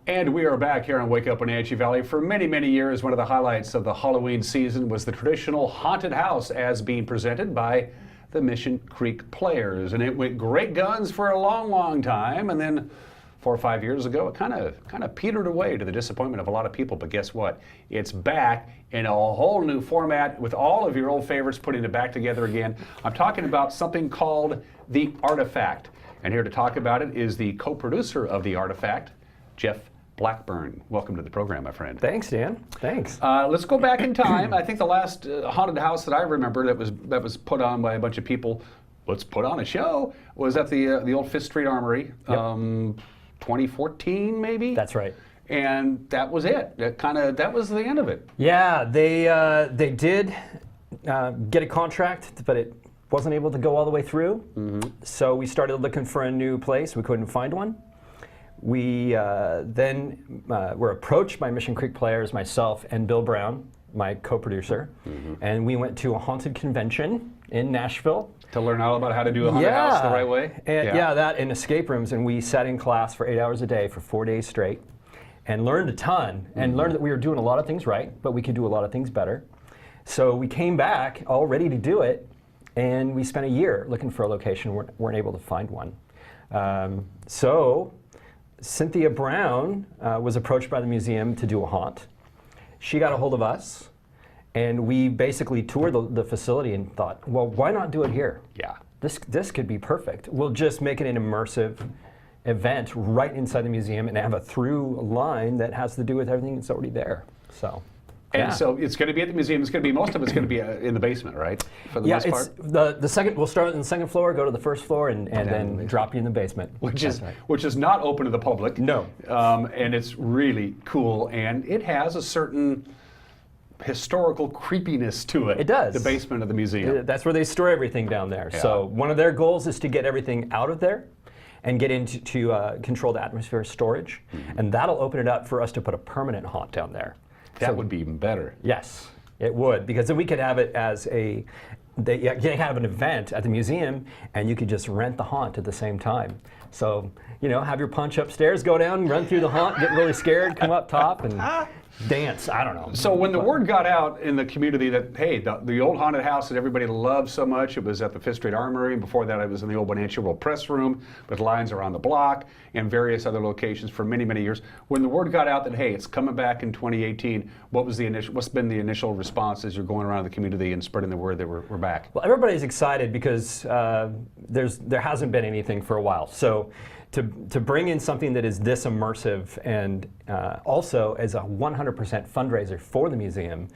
Speaker 2: And we are back here on Wake Up Wenatchee Valley. For many, many years, one of the highlights of the Halloween season was the traditional haunted house as being presented by the Mission Creek Players. And it went great guns for a long, long time. And then 4 or 5 years ago, it kind of petered away to the disappointment of a lot of people. But guess what? It's back in a whole new format with all of your old favorites, putting it back together again. I'm talking about something called The Artifact. And here to talk about it is the co-producer of The Artifact, Jeff Blackburn. Welcome to the program, my friend.
Speaker 9: Thanks, Dan. Thanks.
Speaker 2: Let's go back in time. I think the last haunted house that I remember that was put on by a bunch of people, let's put on a show, was at the old Fifth Street Armory, 2014 maybe?
Speaker 9: That's right.
Speaker 2: And that was it. That was the end of it.
Speaker 9: Yeah, they did get a contract, but it wasn't able to go all the way through. Mm-hmm. So we started looking for a new place. We couldn't find one. We then were approached by Mission Creek Players, myself, and Bill Brown, my co-producer, and we went to a haunted convention in Nashville.
Speaker 2: To learn all about how to do a haunted house the right way?
Speaker 9: And, that in escape rooms, and we sat in class for 8 hours a day for 4 days straight and learned a ton, and learned that we were doing a lot of things right, but we could do a lot of things better. So we came back all ready to do it, and we spent a year looking for a location, weren't able to find one. So Cynthia Brown was approached by the museum to do a haunt. She got a hold of us, and we basically toured the facility and thought, well, why not do it here?
Speaker 2: Yeah.
Speaker 9: This could be perfect. We'll just make it an immersive event right inside the museum and have a through line that has to do with everything that's already there. So.
Speaker 2: And so it's going to be at the museum. It's going to be, most of it's going to be in the basement, right? For the most part.
Speaker 9: The second. We'll start on the second floor, go to the first floor, and then drop you in the basement.
Speaker 2: Which is not open to the public.
Speaker 9: No.
Speaker 2: And it's really cool, and it has a certain historical creepiness to it.
Speaker 9: It does.
Speaker 2: The basement of the museum.
Speaker 9: That's where they store everything down there.
Speaker 2: Yeah.
Speaker 9: So one of their goals is to get everything out of there and get into controlled atmosphere storage, and that'll open it up for us to put a permanent haunt down there.
Speaker 2: That would be even better.
Speaker 9: Yes, it would, because then we could have it as they have an event at the museum, and you could just rent the haunt at the same time. So, have your punch upstairs, go down, run through the haunt, get really scared, come up top, and dance. I don't know.
Speaker 2: So when the word got out in the community that, hey, the old haunted house that everybody loved so much, it was at the Fifth Street Armory, and before that it was in the old Wenatchee World Press Room with lines around the block and various other locations for many, many years. When the word got out that, hey, it's coming back in 2018, what's been the initial response as you're going around the community and spreading the word that we're back?
Speaker 9: Well, everybody's excited because there hasn't been anything for a while. So to bring in something that is this immersive and also as a 100% fundraiser for the museum,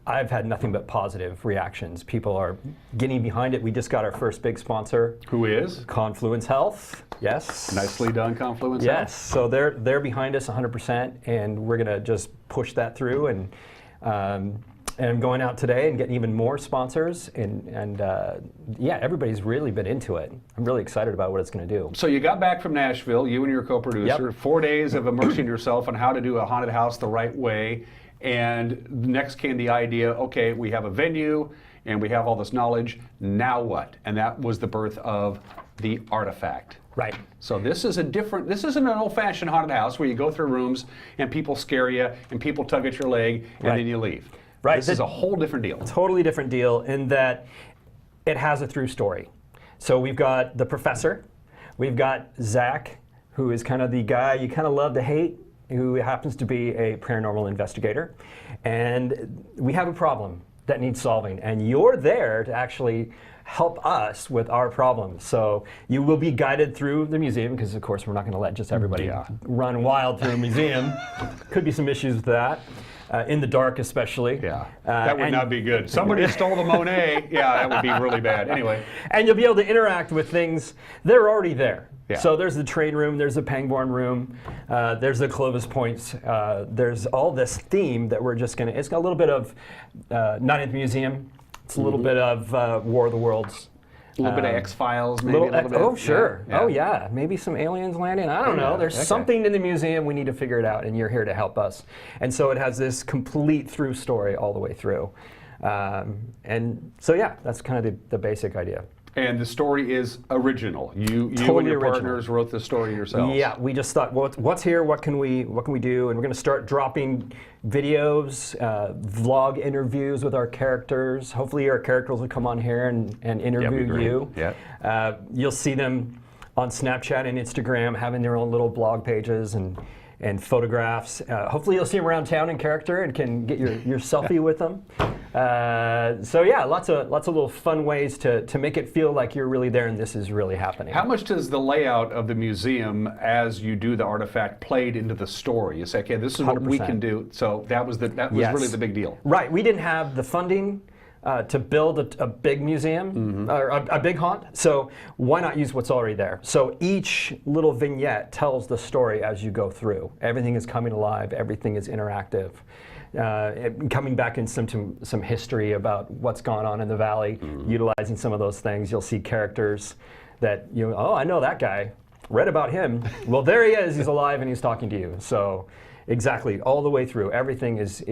Speaker 9: I've had nothing but positive reactions. People are getting behind it. We just got our first big sponsor.
Speaker 2: Who is?
Speaker 9: Confluence Health. Yes.
Speaker 2: Nicely done, Confluence Health.
Speaker 9: Yes. So they're behind us 100%, and we're going to just push that through. And And I'm going out today and getting even more sponsors, and yeah, everybody's really been into it. I'm really excited about what it's going to do.
Speaker 2: So you got back from Nashville, you and your co-producer, 4 days of immersing yourself on how to do a haunted house the right way, and next came the idea, okay, we have a venue, and we have all this knowledge, now what? And that was the birth of the Artifact.
Speaker 9: Right.
Speaker 2: So this isn't an old-fashioned haunted house where you go through rooms and people scare you and people tug at your leg and then you leave.
Speaker 9: Right.
Speaker 2: This is a whole different deal.
Speaker 9: Totally different deal in that it has a through story. So we've got the professor, we've got Zach, who is kind of the guy you kind of love to hate, who happens to be a paranormal investigator, and we have a problem that needs solving, and you're there to actually help us with our problems. So you will be guided through the museum, because of course we're not going to let just everybody run wild through a museum. Could be some issues with that. In the dark especially.
Speaker 2: Yeah, that would not be good. Somebody stole the Monet, yeah, that would be really bad. Anyway.
Speaker 9: And you'll be able to interact with things that are already there.
Speaker 2: Yeah.
Speaker 9: So there's the train room, there's the Pangborn room, there's the Clovis Points, there's all this theme that we're just it's got a little bit of Night at the Museum, it's a little bit of War of the Worlds.
Speaker 2: A little bit of X-Files, maybe a little bit.
Speaker 9: Oh, sure.
Speaker 2: Yeah.
Speaker 9: Oh, yeah. Maybe some aliens landing. I don't know. There's something in the museum. We need to figure it out, and you're here to help us. And so it has this complete through story all the way through. And so, yeah, that's kind of the basic idea.
Speaker 2: And the story is original. You
Speaker 9: Totally
Speaker 2: and your
Speaker 9: original.
Speaker 2: partners wrote the story yourselves.
Speaker 9: Yeah, we just thought, well, what's here? What can we do? And we're going to start dropping videos, vlog interviews with our characters. Hopefully, our characters will come on here and interview you.
Speaker 2: Yeah.
Speaker 9: You'll see them on Snapchat and Instagram having their own little blog pages and photographs. Hopefully, you'll see them around town in character and can get your selfie with them. So yeah, lots of little fun ways to make it feel like you're really there and this is really happening.
Speaker 2: How much does the layout of the museum, as you do the Artifact, played into the story? You say, okay, this is what we can do. So that was really the big deal.
Speaker 9: Right. We didn't have the funding to build a big museum or a big haunt. So why not use what's already there? So each little vignette tells the story as you go through. Everything is coming alive. Everything is interactive. Coming back in some history about what's gone on in the valley, utilizing some of those things. You'll see characters that oh, I know that guy. Read about him. Well, there he is. He's alive and he's talking to you. So exactly, all the way through, everything is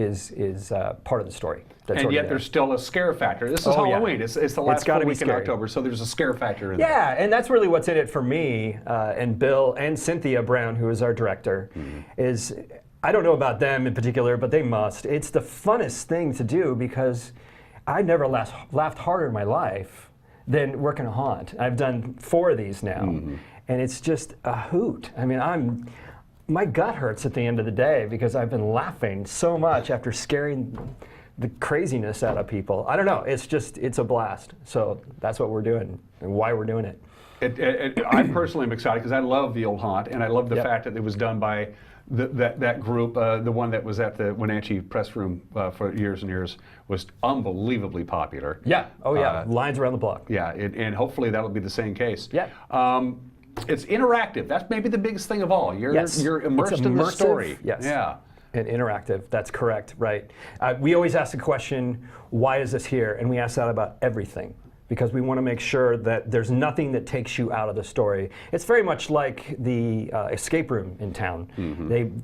Speaker 9: part of the story.
Speaker 2: And yet there's still a scare factor. This is Halloween. Yeah. It's the last full week in October, so there's a scare factor in there.
Speaker 9: Yeah, and that's really what's in it for me and Bill and Cynthia Brown, who is our director, is I don't know about them in particular, but they must. It's the funnest thing to do because I never laughed harder in my life than working a haunt. I've done 4 of these now, and it's just a hoot. I mean, my gut hurts at the end of the day because I've been laughing so much after scaring the craziness out of people. I don't know, it's a blast. So that's what we're doing and why we're doing it.
Speaker 2: I personally am excited because I love the old haunt, and I love the fact that it was done by that group, the one that was at the Wenatchee press room for years and years, was unbelievably popular.
Speaker 9: Yeah, oh yeah, lines around the block.
Speaker 2: Yeah, and hopefully that'll be the same case.
Speaker 9: Yeah.
Speaker 2: It's interactive. That's maybe the biggest thing of all. You're immersed in the story.
Speaker 9: Yes.
Speaker 2: Yeah.
Speaker 9: And interactive, that's correct, right. We always ask the question, why is this here? And we ask that about everything, because we want to make sure that there's nothing that takes you out of the story. It's very much like the escape room in town.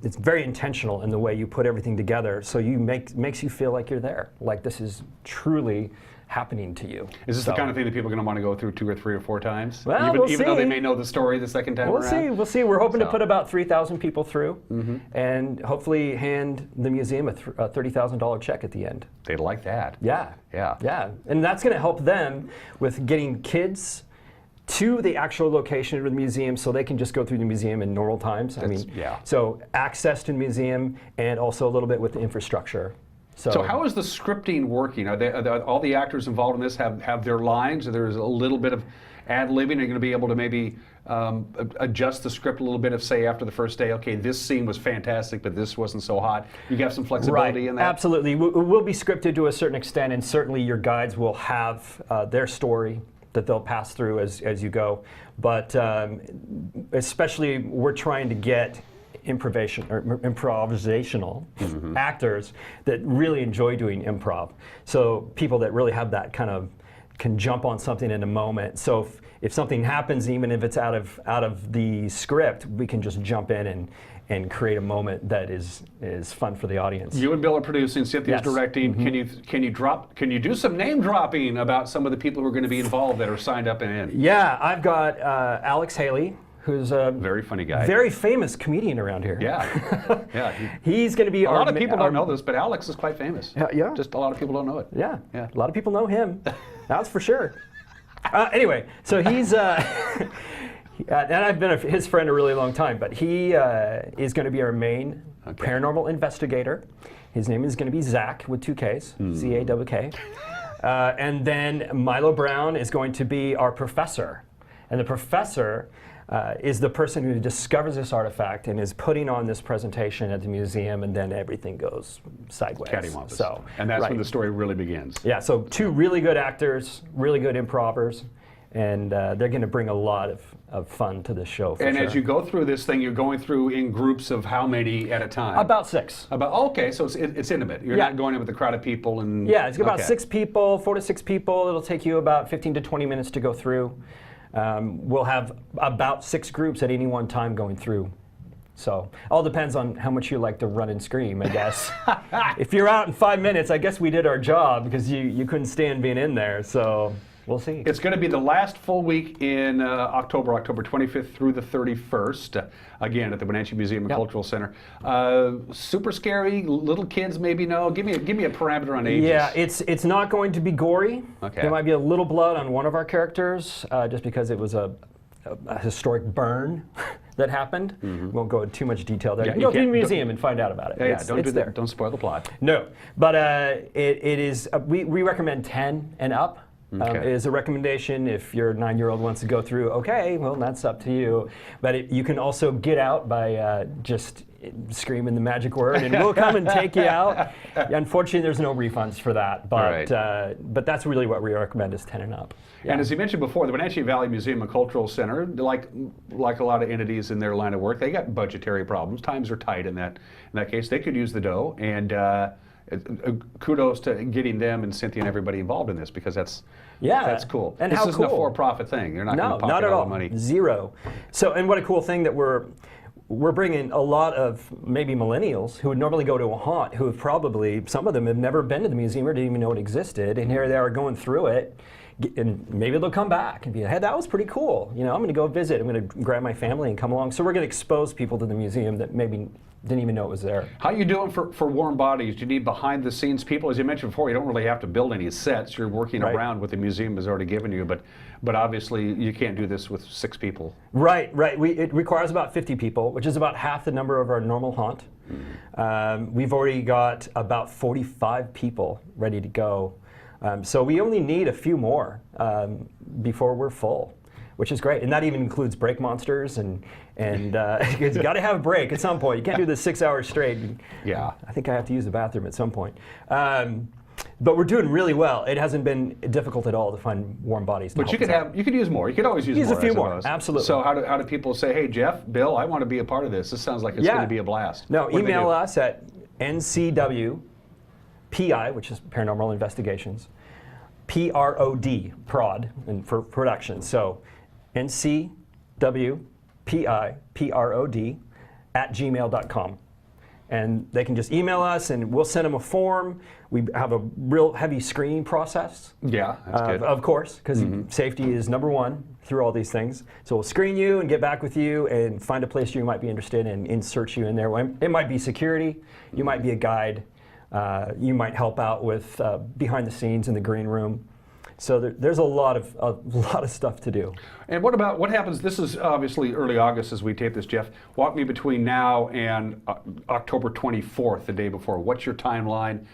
Speaker 9: It's very intentional in the way you put everything together, so makes you feel like you're there, like this is truly happening to you.
Speaker 2: Is this the kind of thing that people are going to want to go through 2 or 3 or 4 times?
Speaker 9: Well,
Speaker 2: even though they may know the story the second time around?
Speaker 9: We'll see. We're hoping to put about 3,000 people through and hopefully hand the museum a $30,000 check at the end.
Speaker 2: They'd like that.
Speaker 9: Yeah.
Speaker 2: Yeah.
Speaker 9: Yeah. And that's going to help them with getting kids to the actual location of the museum so they can just go through the museum in normal times. So access to the museum and also a little bit with the infrastructure.
Speaker 2: So how is the scripting working? Are all the actors involved in this have their lines? Or there's a little bit of ad-libbing? Are you going to be able to maybe adjust the script a little bit if, say, after the first day, okay, this scene was fantastic, but this wasn't so hot? You have some flexibility in that?
Speaker 9: Absolutely. We'll be scripted to a certain extent, and certainly your guides will have their story that they'll pass through as you go. But especially, we're trying to get improvisational actors that really enjoy doing improv. So people that really have that kind of can jump on something in a moment. So if something happens, even if it's out of the script, we can just jump in and create a moment that is fun for the audience.
Speaker 2: You and Bill are producing, Cynthia's directing. Can you do some name dropping about some of the people who are going to be involved that are signed up and in?
Speaker 9: Yeah, I've got Alex Haley, who's a
Speaker 2: very funny guy,
Speaker 9: very famous comedian around here.
Speaker 2: Yeah, yeah.
Speaker 9: He's going to be
Speaker 2: a lot of people don't know this, but Alex is quite famous.
Speaker 9: Yeah.
Speaker 2: Just a lot of people don't know it.
Speaker 9: Yeah. A lot of people know him. That's for sure. Anyway, so he's. And I've been his friend a really long time, but he is going to be our main paranormal investigator. His name is going to be Zach with 2 Ks, Z-A-K-K. And then Milo Brown is going to be our professor. And the professor is the person who discovers this artifact and is putting on this presentation at the museum, and then everything goes sideways.
Speaker 2: Cattywampus.
Speaker 9: So,
Speaker 2: and that's when the story really begins.
Speaker 9: Yeah, so 2 really good actors, really good improvers, and they're going to bring a lot of fun to the show. For
Speaker 2: and
Speaker 9: sure.
Speaker 2: as you go through this thing, you're going through in groups of how many at a time?
Speaker 9: About 6.
Speaker 2: Okay, so it's intimate. You're not going in with a crowd of people and.
Speaker 9: Yeah, it's about 6 people, 4 to 6 people. It'll take you about 15 to 20 minutes to go through. We'll have about 6 groups at any one time going through. So all depends on how much you like to run and scream, I guess. If you're out in 5 minutes, I guess we did our job because you couldn't stand being in there. So. We'll see.
Speaker 2: It's going to be the last full week in October 25th through the 31st, again at the Wenatchee Museum and Cultural Center. Super scary, little kids maybe no. Give me a parameter on ages.
Speaker 9: Yeah, it's not going to be gory.
Speaker 2: Okay.
Speaker 9: There might be a little blood on one of our characters, just because it was a historic burn that happened. Won't go into too much detail there.
Speaker 2: Yeah,
Speaker 9: you can go to the museum and find out about it.
Speaker 2: Yeah, don't do that. Don't spoil the plot.
Speaker 9: No, but it is. We recommend 10 and up. Is a recommendation. If your 9-year-old wants to go through, okay, well, that's up to you. But you can also get out by just screaming the magic word, and we'll come and take you out. Unfortunately, there's no refunds for that, but but that's really what we recommend is 10 and up. Yeah.
Speaker 2: And as you mentioned before, the Wenatchee Valley Museum and Cultural Center, like a lot of entities in their line of work, they got budgetary problems. Times are tight in that case. They could use the dough, and kudos to getting them and Cynthia and everybody involved in this, because that's cool.
Speaker 9: And
Speaker 2: this
Speaker 9: how
Speaker 2: isn't
Speaker 9: cool.
Speaker 2: a for-profit thing. You're not going to pocket
Speaker 9: not at
Speaker 2: all
Speaker 9: all.
Speaker 2: the money.
Speaker 9: Zero. So, and what a cool thing that we're bringing a lot of maybe millennials who would normally go to a haunt, who have probably, some of them have never been to the museum or didn't even know it existed, and here they are going through it, and maybe they'll come back and be, hey, that was pretty cool. You know, I'm going to go visit. I'm going to grab my family and come along. So we're going to expose people to the museum that maybe didn't even know it was there.
Speaker 2: How you doing for warm bodies? Do you need behind-the-scenes people? As you mentioned before, you don't really have to build any sets. You're working around what the museum has already given you, but obviously you can't do this with 6 people.
Speaker 9: Right. It requires about 50 people, which is about half the number of our normal haunt. We've already got about 45 people ready to go. So we only need a few more before we're full, which is great. And that even includes break monsters, and you got to have a break at some point. You can't do this 6 hours straight.
Speaker 2: Yeah.
Speaker 9: I think I have to use the bathroom at some point. But we're doing really well. It hasn't been difficult at all to find warm bodies.
Speaker 2: But you could use more. You could always use more.
Speaker 9: A few more, absolutely.
Speaker 2: So how do people say, hey, Jeff, Bill, I want to be a part of this. This sounds like it's going to be a blast.
Speaker 9: No, email us at NCWPI, which is Paranormal Investigations, PROD, prod, and for production. So NCWPI, at gmail.com. And they can just email us, and we'll send them a form. We have a real heavy screening process.
Speaker 2: Yeah, that's good.
Speaker 9: Of course, because safety is #1 through all these things. So we'll screen you and get back with you and find a place you might be interested in and insert you in there. It might be security. You might be a guide. You might help out with behind the scenes in the green room. So there's a lot of stuff to do.
Speaker 2: And what happens? This is obviously early August as we tape this, Jeff. Walk me between now and October 24th, the day before. What's your timeline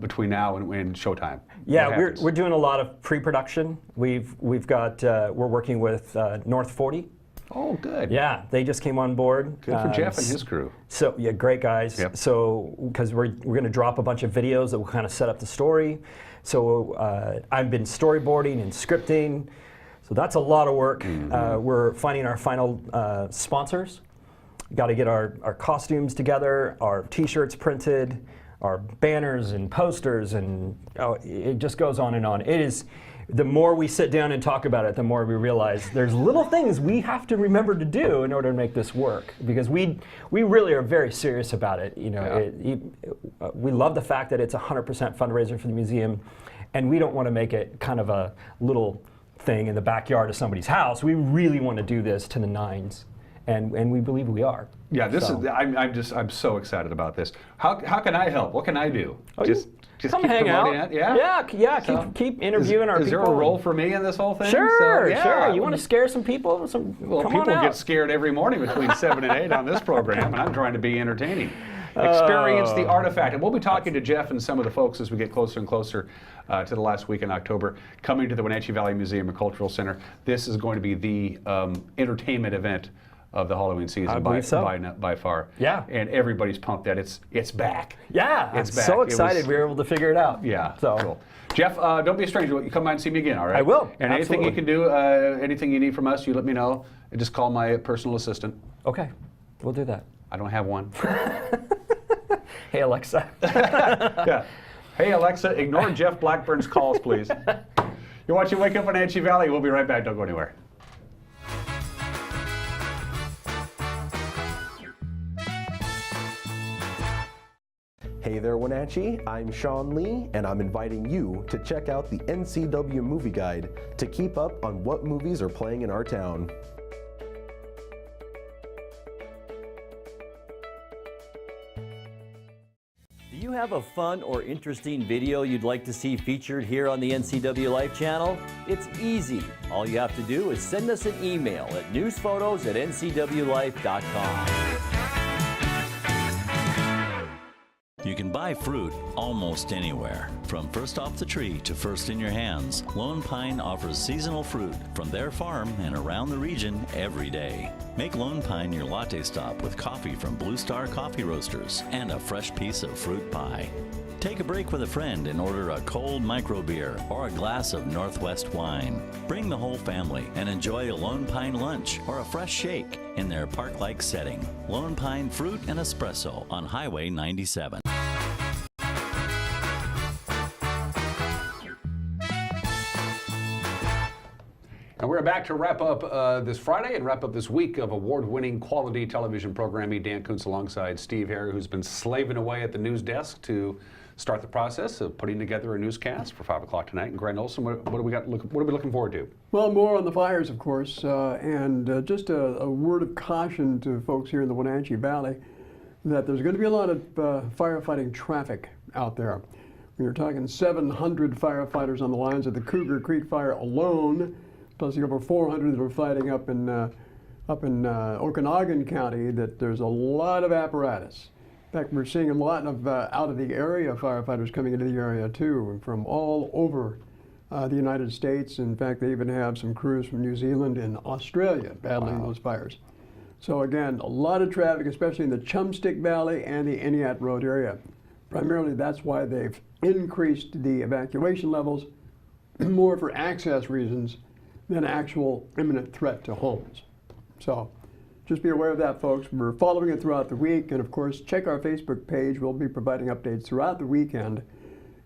Speaker 2: between now and showtime?
Speaker 9: Yeah, we're doing a lot of pre-production. We've got we're working with North 40.
Speaker 2: Oh, good.
Speaker 9: Yeah, they just came on board.
Speaker 2: Good for Jeff and his crew.
Speaker 9: So yeah, great guys.
Speaker 2: Yep.
Speaker 9: So because we're going to drop a bunch of videos that will kind of set up the story. So I've been storyboarding and scripting. So that's a lot of work. We're finding our final sponsors. got to get our costumes together, our T-shirts printed, our banners and posters, and it just goes on and on. It is. The more we sit down and talk about it, the more we realize there's little things we have to remember to do in order to make this work, because we really are very serious about it. You know, we love the fact that it's 100% fundraiser for the museum, and we don't want to make it kind of a little thing in the backyard of somebody's house. We really want to do this to the nines, and we believe we are.
Speaker 2: Yeah, this is. I'm so excited about this. How can I help? What can I do? Just
Speaker 9: come
Speaker 2: keep
Speaker 9: hang out.
Speaker 2: It? Yeah.
Speaker 9: So keep interviewing our people.
Speaker 2: Is there a role for me in this whole thing?
Speaker 9: Sure,
Speaker 2: So,
Speaker 9: sure. You want to scare some people?
Speaker 2: Well, people get scared every morning between 7 and 8 on this program, and I'm trying to be entertaining. Experience the artifact. And we'll be talking to Jeff and some of the folks as we get closer and closer to the last week in October, coming to the Wenatchee Valley Museum and Cultural Center. This is going to be the entertainment event of the Halloween season by far.
Speaker 9: Yeah.
Speaker 2: And everybody's pumped that it's back.
Speaker 9: Yeah.
Speaker 2: It's back.
Speaker 9: So excited we were able to figure it out.
Speaker 2: Yeah.
Speaker 9: So
Speaker 2: cool. Jeff, don't be a stranger. You come by and see me again, all right?
Speaker 9: I will.
Speaker 2: And
Speaker 9: Absolutely.
Speaker 2: anything you can do, anything you need from us, you let me know. Just call my personal assistant.
Speaker 9: Okay. We'll do that.
Speaker 2: I don't have one.
Speaker 9: Hey, Alexa.
Speaker 2: Yeah. Hey, Alexa, ignore Jeff Blackburn's calls, please. You're watching Wake Up Wenatchee Valley. We'll be right back. Don't go anywhere.
Speaker 1: Hey there, Wenatchee. I'm Sean Lee, and I'm inviting you to check out the NCW Movie Guide to keep up on what movies are playing in our town.
Speaker 8: Do you have a fun or interesting video you'd like to see featured here on the NCW Life channel? It's easy. All you have to do is send us an email at newsphotos@ncwlife.com.
Speaker 10: You can buy fruit almost anywhere. From first off the tree to first in your hands, Lone Pine offers seasonal fruit from their farm and around the region every day. Make Lone Pine your latte stop with coffee from Blue Star Coffee Roasters and a fresh piece of fruit pie. Take a break with a friend and order a cold micro beer or a glass of Northwest wine. Bring the whole family and enjoy a Lone Pine lunch or a fresh shake in their park-like setting. Lone Pine Fruit and Espresso on Highway 97.
Speaker 2: And we're back to wrap up this Friday and wrap up this week of award-winning quality television programming. Dan Kuntz alongside Steve Harry, who's been slaving away at the news desk to start the process of putting together a newscast for 5 o'clock tonight. And Grant Olson, what do we got? What are we looking forward to?
Speaker 11: Well, more on the fires, of course, and just a word of caution to folks here in the Wenatchee Valley that there's going to be a lot of firefighting traffic out there. When you're talking 700 firefighters on the lines of the Cougar Creek fire alone, plus the over 400 that are fighting up in Okanagan County, that there's a lot of apparatus. In fact, we're seeing a lot of out of the area firefighters coming into the area too, from all over the United States. In fact, they even have some crews from New Zealand and Australia battling those fires. So again, a lot of traffic, especially in the Chumstick Valley and the Eniat Road area. Primarily, that's why they've increased the evacuation levels more for access reasons than actual imminent threat to homes. So just be aware of that, folks. We're following it throughout the week, and of course, check our Facebook page. We'll be providing updates throughout the weekend,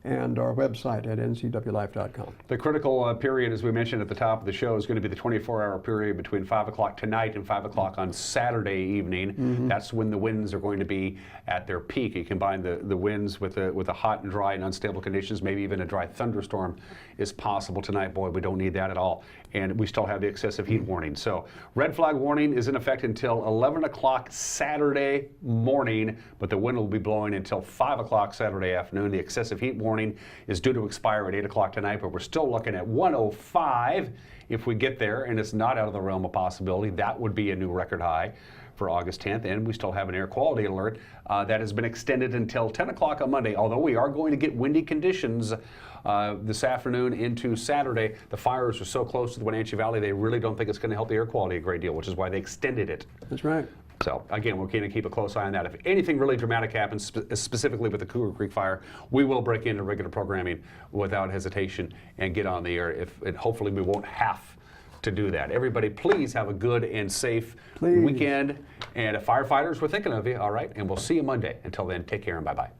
Speaker 11: and our website at ncwlife.com.
Speaker 2: The critical period, as we mentioned at the top of the show, is going to be the 24-hour period between 5 o'clock tonight and 5 o'clock on Saturday evening.
Speaker 11: Mm-hmm.
Speaker 2: That's when the winds are going to be at their peak. You combine the winds with the hot and dry and unstable conditions, maybe even a dry thunderstorm is possible tonight. Boy, we don't need that at all. And we still have the excessive heat warning. So red flag warning is in effect until 11 o'clock Saturday morning, but the wind will be blowing until 5 o'clock Saturday afternoon. The excessive heat warning is due to expire at 8 o'clock tonight, but we're still looking at 105 if we get there, and it's not out of the realm of possibility. That would be a new record high for August 10th, and we still have an air quality alert that has been extended until 10 o'clock on Monday, although we are going to get windy conditions this afternoon into Saturday. The fires are so close to the Wenatchee Valley, they really don't think it's going to help the air quality a great deal, which is why they extended it.
Speaker 11: That's right.
Speaker 2: So, again, we're going to keep a close eye on that. If anything really dramatic happens, specifically with the Cougar Creek fire, we will break into regular programming without hesitation and get on the air. And hopefully we won't have to do that. Everybody, please have a good and safe weekend. And firefighters, we're thinking of you, all right? And we'll see you Monday. Until then, take care and bye-bye.